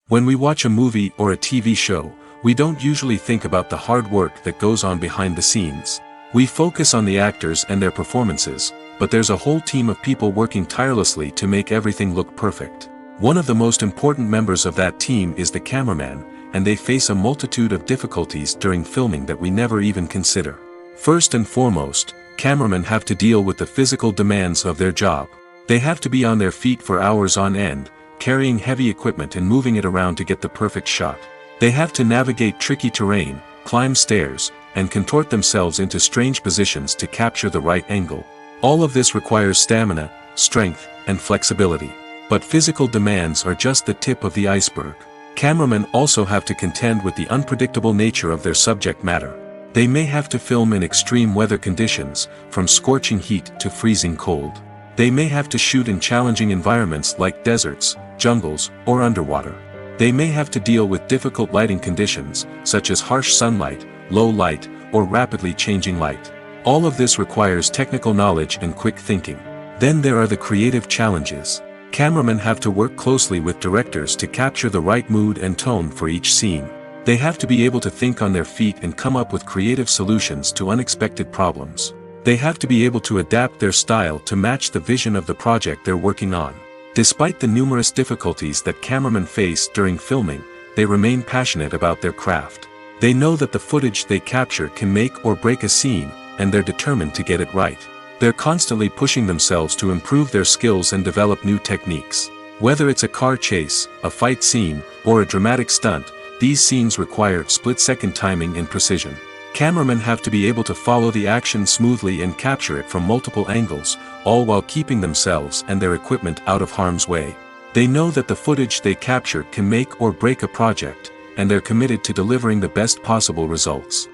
When we watch a movie or a TV show, we don't usually think about the hard work that goes on behind the scenes. We focus on the actors and their performances, but there's a whole team of people working tirelessly to make everything look perfect. One of the most important members of that team is the cameraman, and they face a multitude of difficulties during filming that we never even consider. First and foremost, cameramen have to deal with the physical demands of their job. They have to be on their feet for hours on end, carrying heavy equipment and moving it around to get the perfect shot. They have to navigate tricky terrain, climb stairs, and contort themselves into strange positions to capture the right angle. All of this requires stamina, strength, and flexibility. But physical demands are just the tip of the iceberg. Cameramen also have to contend with the unpredictable nature of their subject matter. They may have to film in extreme weather conditions, from scorching heat to freezing cold. They may have to shoot in challenging environments like deserts, jungles, or underwater. They may have to deal with difficult lighting conditions, such as harsh sunlight, low light, or rapidly changing light. All of this requires technical knowledge and quick thinking. Then there are the creative challenges. Cameramen have to work closely with directors to capture the right mood and tone for each scene. They have to be able to think on their feet and come up with creative solutions to unexpected problems. They have to be able to adapt their style to match the vision of the project they're working on. Despite the numerous difficulties that cameramen face during filming, they remain passionate about their craft. They know that the footage they capture can make or break a scene, and they're determined to get it right. They're constantly pushing themselves to improve their skills and develop new techniques. Whether it's a car chase, a fight scene, or a dramatic stunt, these scenes require split-second timing and precision. Cameramen have to be able to follow the action smoothly and capture it from multiple angles, all while keeping themselves and their equipment out of harm's way. They know that the footage they capture can make or break a project, and they're committed to delivering the best possible results.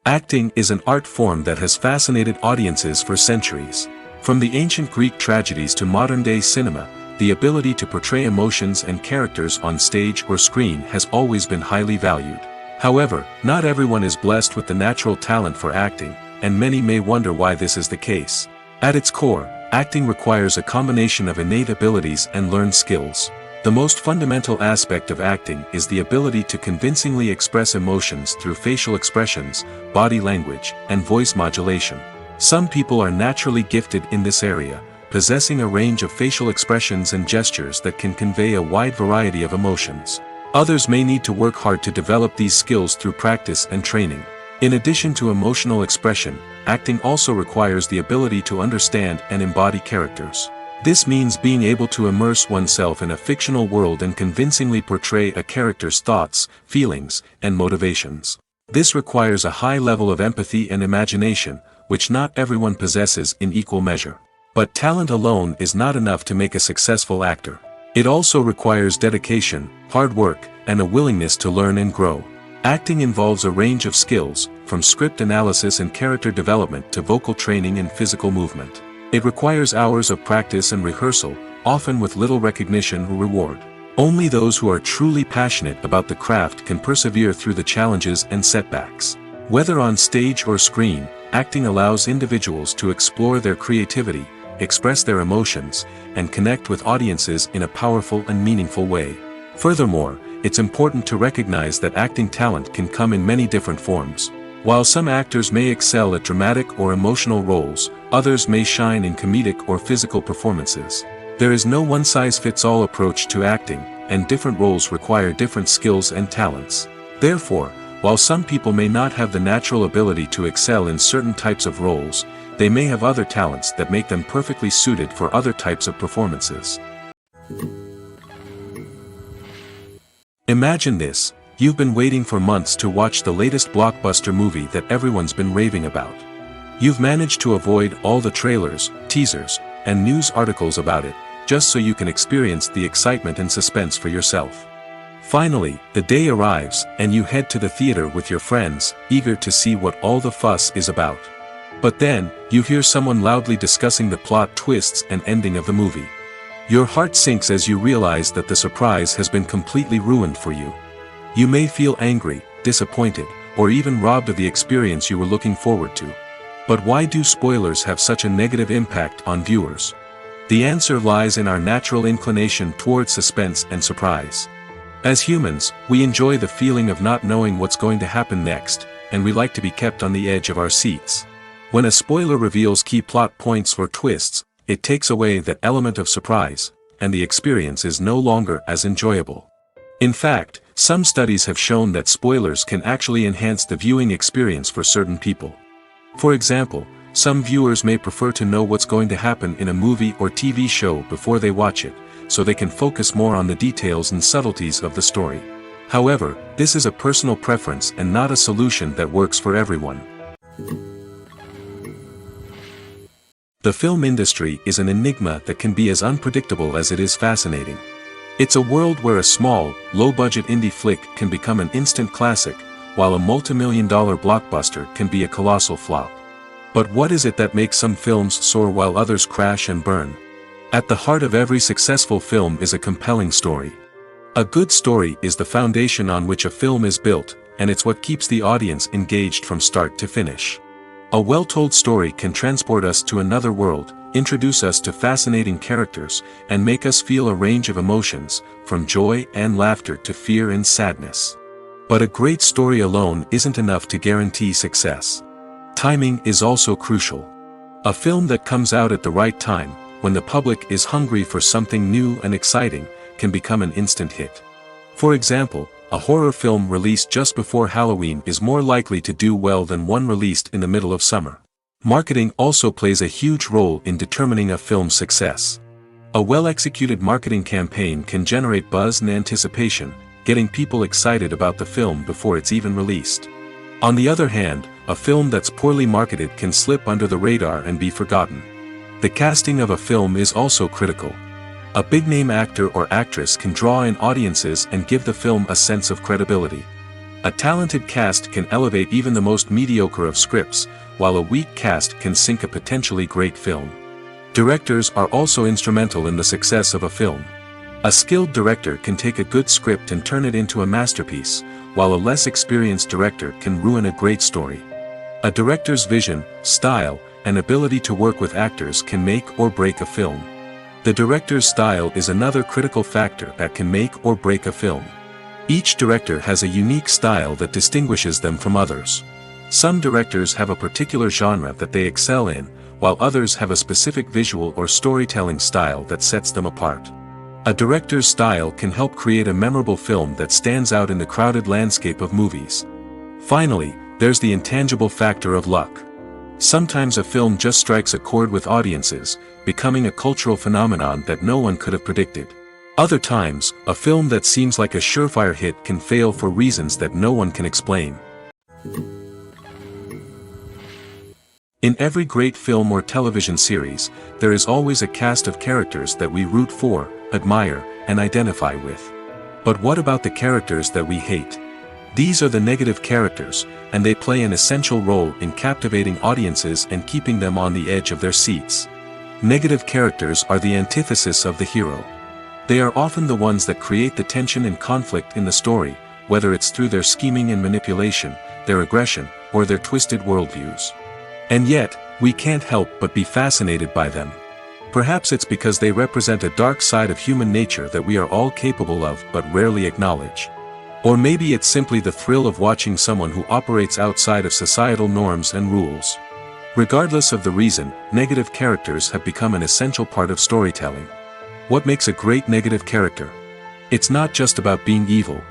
Acting is an art form that has fascinated audiences for centuries. From the ancient Greek tragedies to modern-day cinema, the ability to portray emotions and characters on stage or screen has always been highly valued. However, not everyone is blessed with the natural talent for acting, and many may wonder why this is the case. At its core, acting requires a combination of innate abilities and learned skills. The most fundamental aspect of acting is the ability to convincingly express emotions through facial expressions, body language, and voice modulation. Some people are naturally gifted in this area, possessing a range of facial expressions and gestures that can convey a wide variety of emotions. Others may need to work hard to develop these skills through practice and training. In addition to emotional expression, acting also requires the ability to understand and embody characters. This means being able to immerse oneself in a fictional world and convincingly portray a character's thoughts, feelings, and motivations. This requires a high level of empathy and imagination, which not everyone possesses in equal measure. But talent alone is not enough to make a successful actor. It also requires dedication, hard work, and a willingness to learn and grow. Acting involves a range of skills, from script analysis and character development to vocal training and physical movement. It requires hours of practice and rehearsal, often with little recognition or reward. Only those who are truly passionate about the craft can persevere through the challenges and setbacks. Whether on stage or screen, acting allows individuals to explore their creativity, express their emotions, and connect with audiences in a powerful and meaningful way. Furthermore, it's important to recognize that acting talent can come in many different forms. While some actors may excel at dramatic or emotional roles, others may shine in comedic or physical performances. There is no one-size-fits-all approach to acting, and different roles require different skills and talents. Therefore, while some people may not have the natural ability to excel in certain types of roles, they may have other talents that make them perfectly suited for other types of performances. Imagine this: you've been waiting for months to watch the latest blockbuster movie that everyone's been raving about. You've managed to avoid all the trailers, teasers, and news articles about it, just so you can experience the excitement and suspense for yourself. Finally, the day arrives, and you head to the theater with your friends, eager to see what all the fuss is about. But then, you hear someone loudly discussing the plot twists and ending of the movie. Your heart sinks as you realize that the surprise has been completely ruined for you. You may feel angry, disappointed, or even robbed of the experience you were looking forward to. But why do spoilers have such a negative impact on viewers? The answer lies in our natural inclination toward suspense and surprise. As humans, we enjoy the feeling of not knowing what's going to happen next, and we like to be kept on the edge of our seats. When a spoiler reveals key plot points or twists, it takes away that element of surprise, and the experience is no longer as enjoyable. In fact, some studies have shown that spoilers can actually enhance the viewing experience for certain people. For example, some viewers may prefer to know what's going to happen in a movie or TV show before they watch it, so they can focus more on the details and subtleties of the story. However, this is a personal preference and not a solution that works for everyone. The film industry is an enigma that can be as unpredictable as it is fascinating. It's a world where a small, low-budget indie flick can become an instant classic, while a multi-million-dollar blockbuster can be a colossal flop. But what is it that makes some films soar while others crash and burn? At the heart of every successful film is a compelling story. A good story is the foundation on which a film is built, and it's what keeps the audience engaged from start to finish. A well-told story can transport us to another world, introduce us to fascinating characters, and make us feel a range of emotions, from joy and laughter to fear and sadness. But a great story alone isn't enough to guarantee success. Timing is also crucial. A film that comes out at the right time, when the public is hungry for something new and exciting, can become an instant hit. For example, a horror film released just before Halloween is more likely to do well than one released in the middle of summer. Marketing also plays a huge role in determining a film's success. A well-executed marketing campaign can generate buzz and anticipation, getting people excited about the film before it's even released. On the other hand, a film that's poorly marketed can slip under the radar and be forgotten. The casting of a film is also critical. A big-name actor or actress can draw in audiences and give the film a sense of credibility. A talented cast can elevate even the most mediocre of scripts, while a weak cast can sink a potentially great film. Directors are also instrumental in the success of a film. A skilled director can take a good script and turn it into a masterpiece, while a less experienced director can ruin a great story. A director's vision, style, and ability to work with actors can make or break a film. The director's style is another critical factor that can make or break a film. Each director has a unique style that distinguishes them from others. Some directors have a particular genre that they excel in, while others have a specific visual or storytelling style that sets them apart. A director's style can help create a memorable film that stands out in the crowded landscape of movies. Finally, there's the intangible factor of luck. Sometimes a film just strikes a chord with audiences, becoming a cultural phenomenon that no one could have predicted. Other times, a film that seems like a surefire hit can fail for reasons that no one can explain. In every great film or television series, there is always a cast of characters that we root for, admire, and identify with. But what about the characters that we hate? These are the negative characters, and they play an essential role in captivating audiences and keeping them on the edge of their seats. Negative characters are the antithesis of the hero. They are often the ones that create the tension and conflict in the story, whether it's through their scheming and manipulation, their aggression, or their twisted worldviews. And yet, we can't help but be fascinated by them. Perhaps it's because they represent a dark side of human nature that we are all capable of but rarely acknowledge. Or maybe it's simply the thrill of watching someone who operates outside of societal norms and rules. Regardless of the reason, negative characters have become an essential part of storytelling. What makes a great negative character? It's not just about being evil.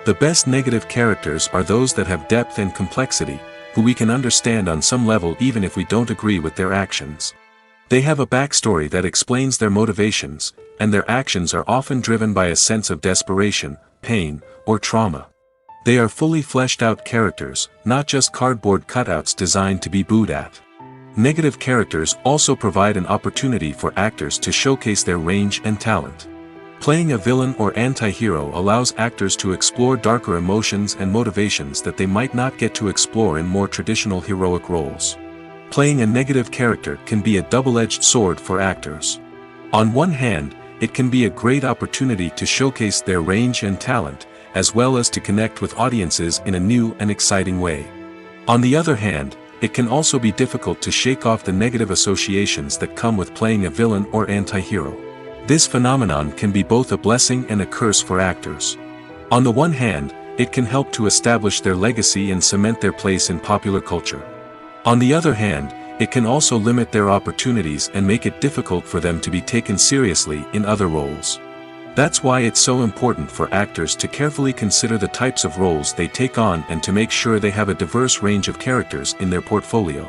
The best negative characters are those that have depth and complexity, who we can understand on some level even if we don't agree with their actions. They have a backstory that explains their motivations, and their actions are often driven by a sense of desperation, pain, or trauma. They are fully fleshed out characters, not just cardboard cutouts designed to be booed at. Negative characters also provide an opportunity for actors to showcase their range and talent. Playing a villain or anti-hero allows actors to explore darker emotions and motivations that they might not get to explore in more traditional heroic roles. Playing a negative character can be a double-edged sword for actors. On one hand, it can be a great opportunity to showcase their range and talent, as well as to connect with audiences in a new and exciting way. On the other hand, it can also be difficult to shake off the negative associations that come with playing a villain or anti-hero. This phenomenon can be both a blessing and a curse for actors. On the one hand, it can help to establish their legacy and cement their place in popular culture. On the other hand, it can also limit their opportunities and make it difficult for them to be taken seriously in other roles. That's why it's so important for actors to carefully consider the types of roles they take on and to make sure they have a diverse range of characters in their portfolio.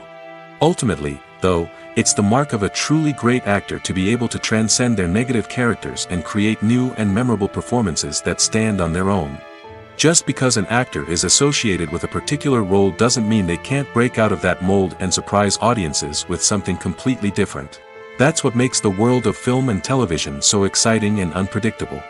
Ultimately, though, it's the mark of a truly great actor to be able to transcend their negative characters and create new and memorable performances that stand on their own. Just because an actor is associated with a particular role doesn't mean they can't break out of that mold and surprise audiences with something completely different. That's what makes the world of film and television so exciting and unpredictable.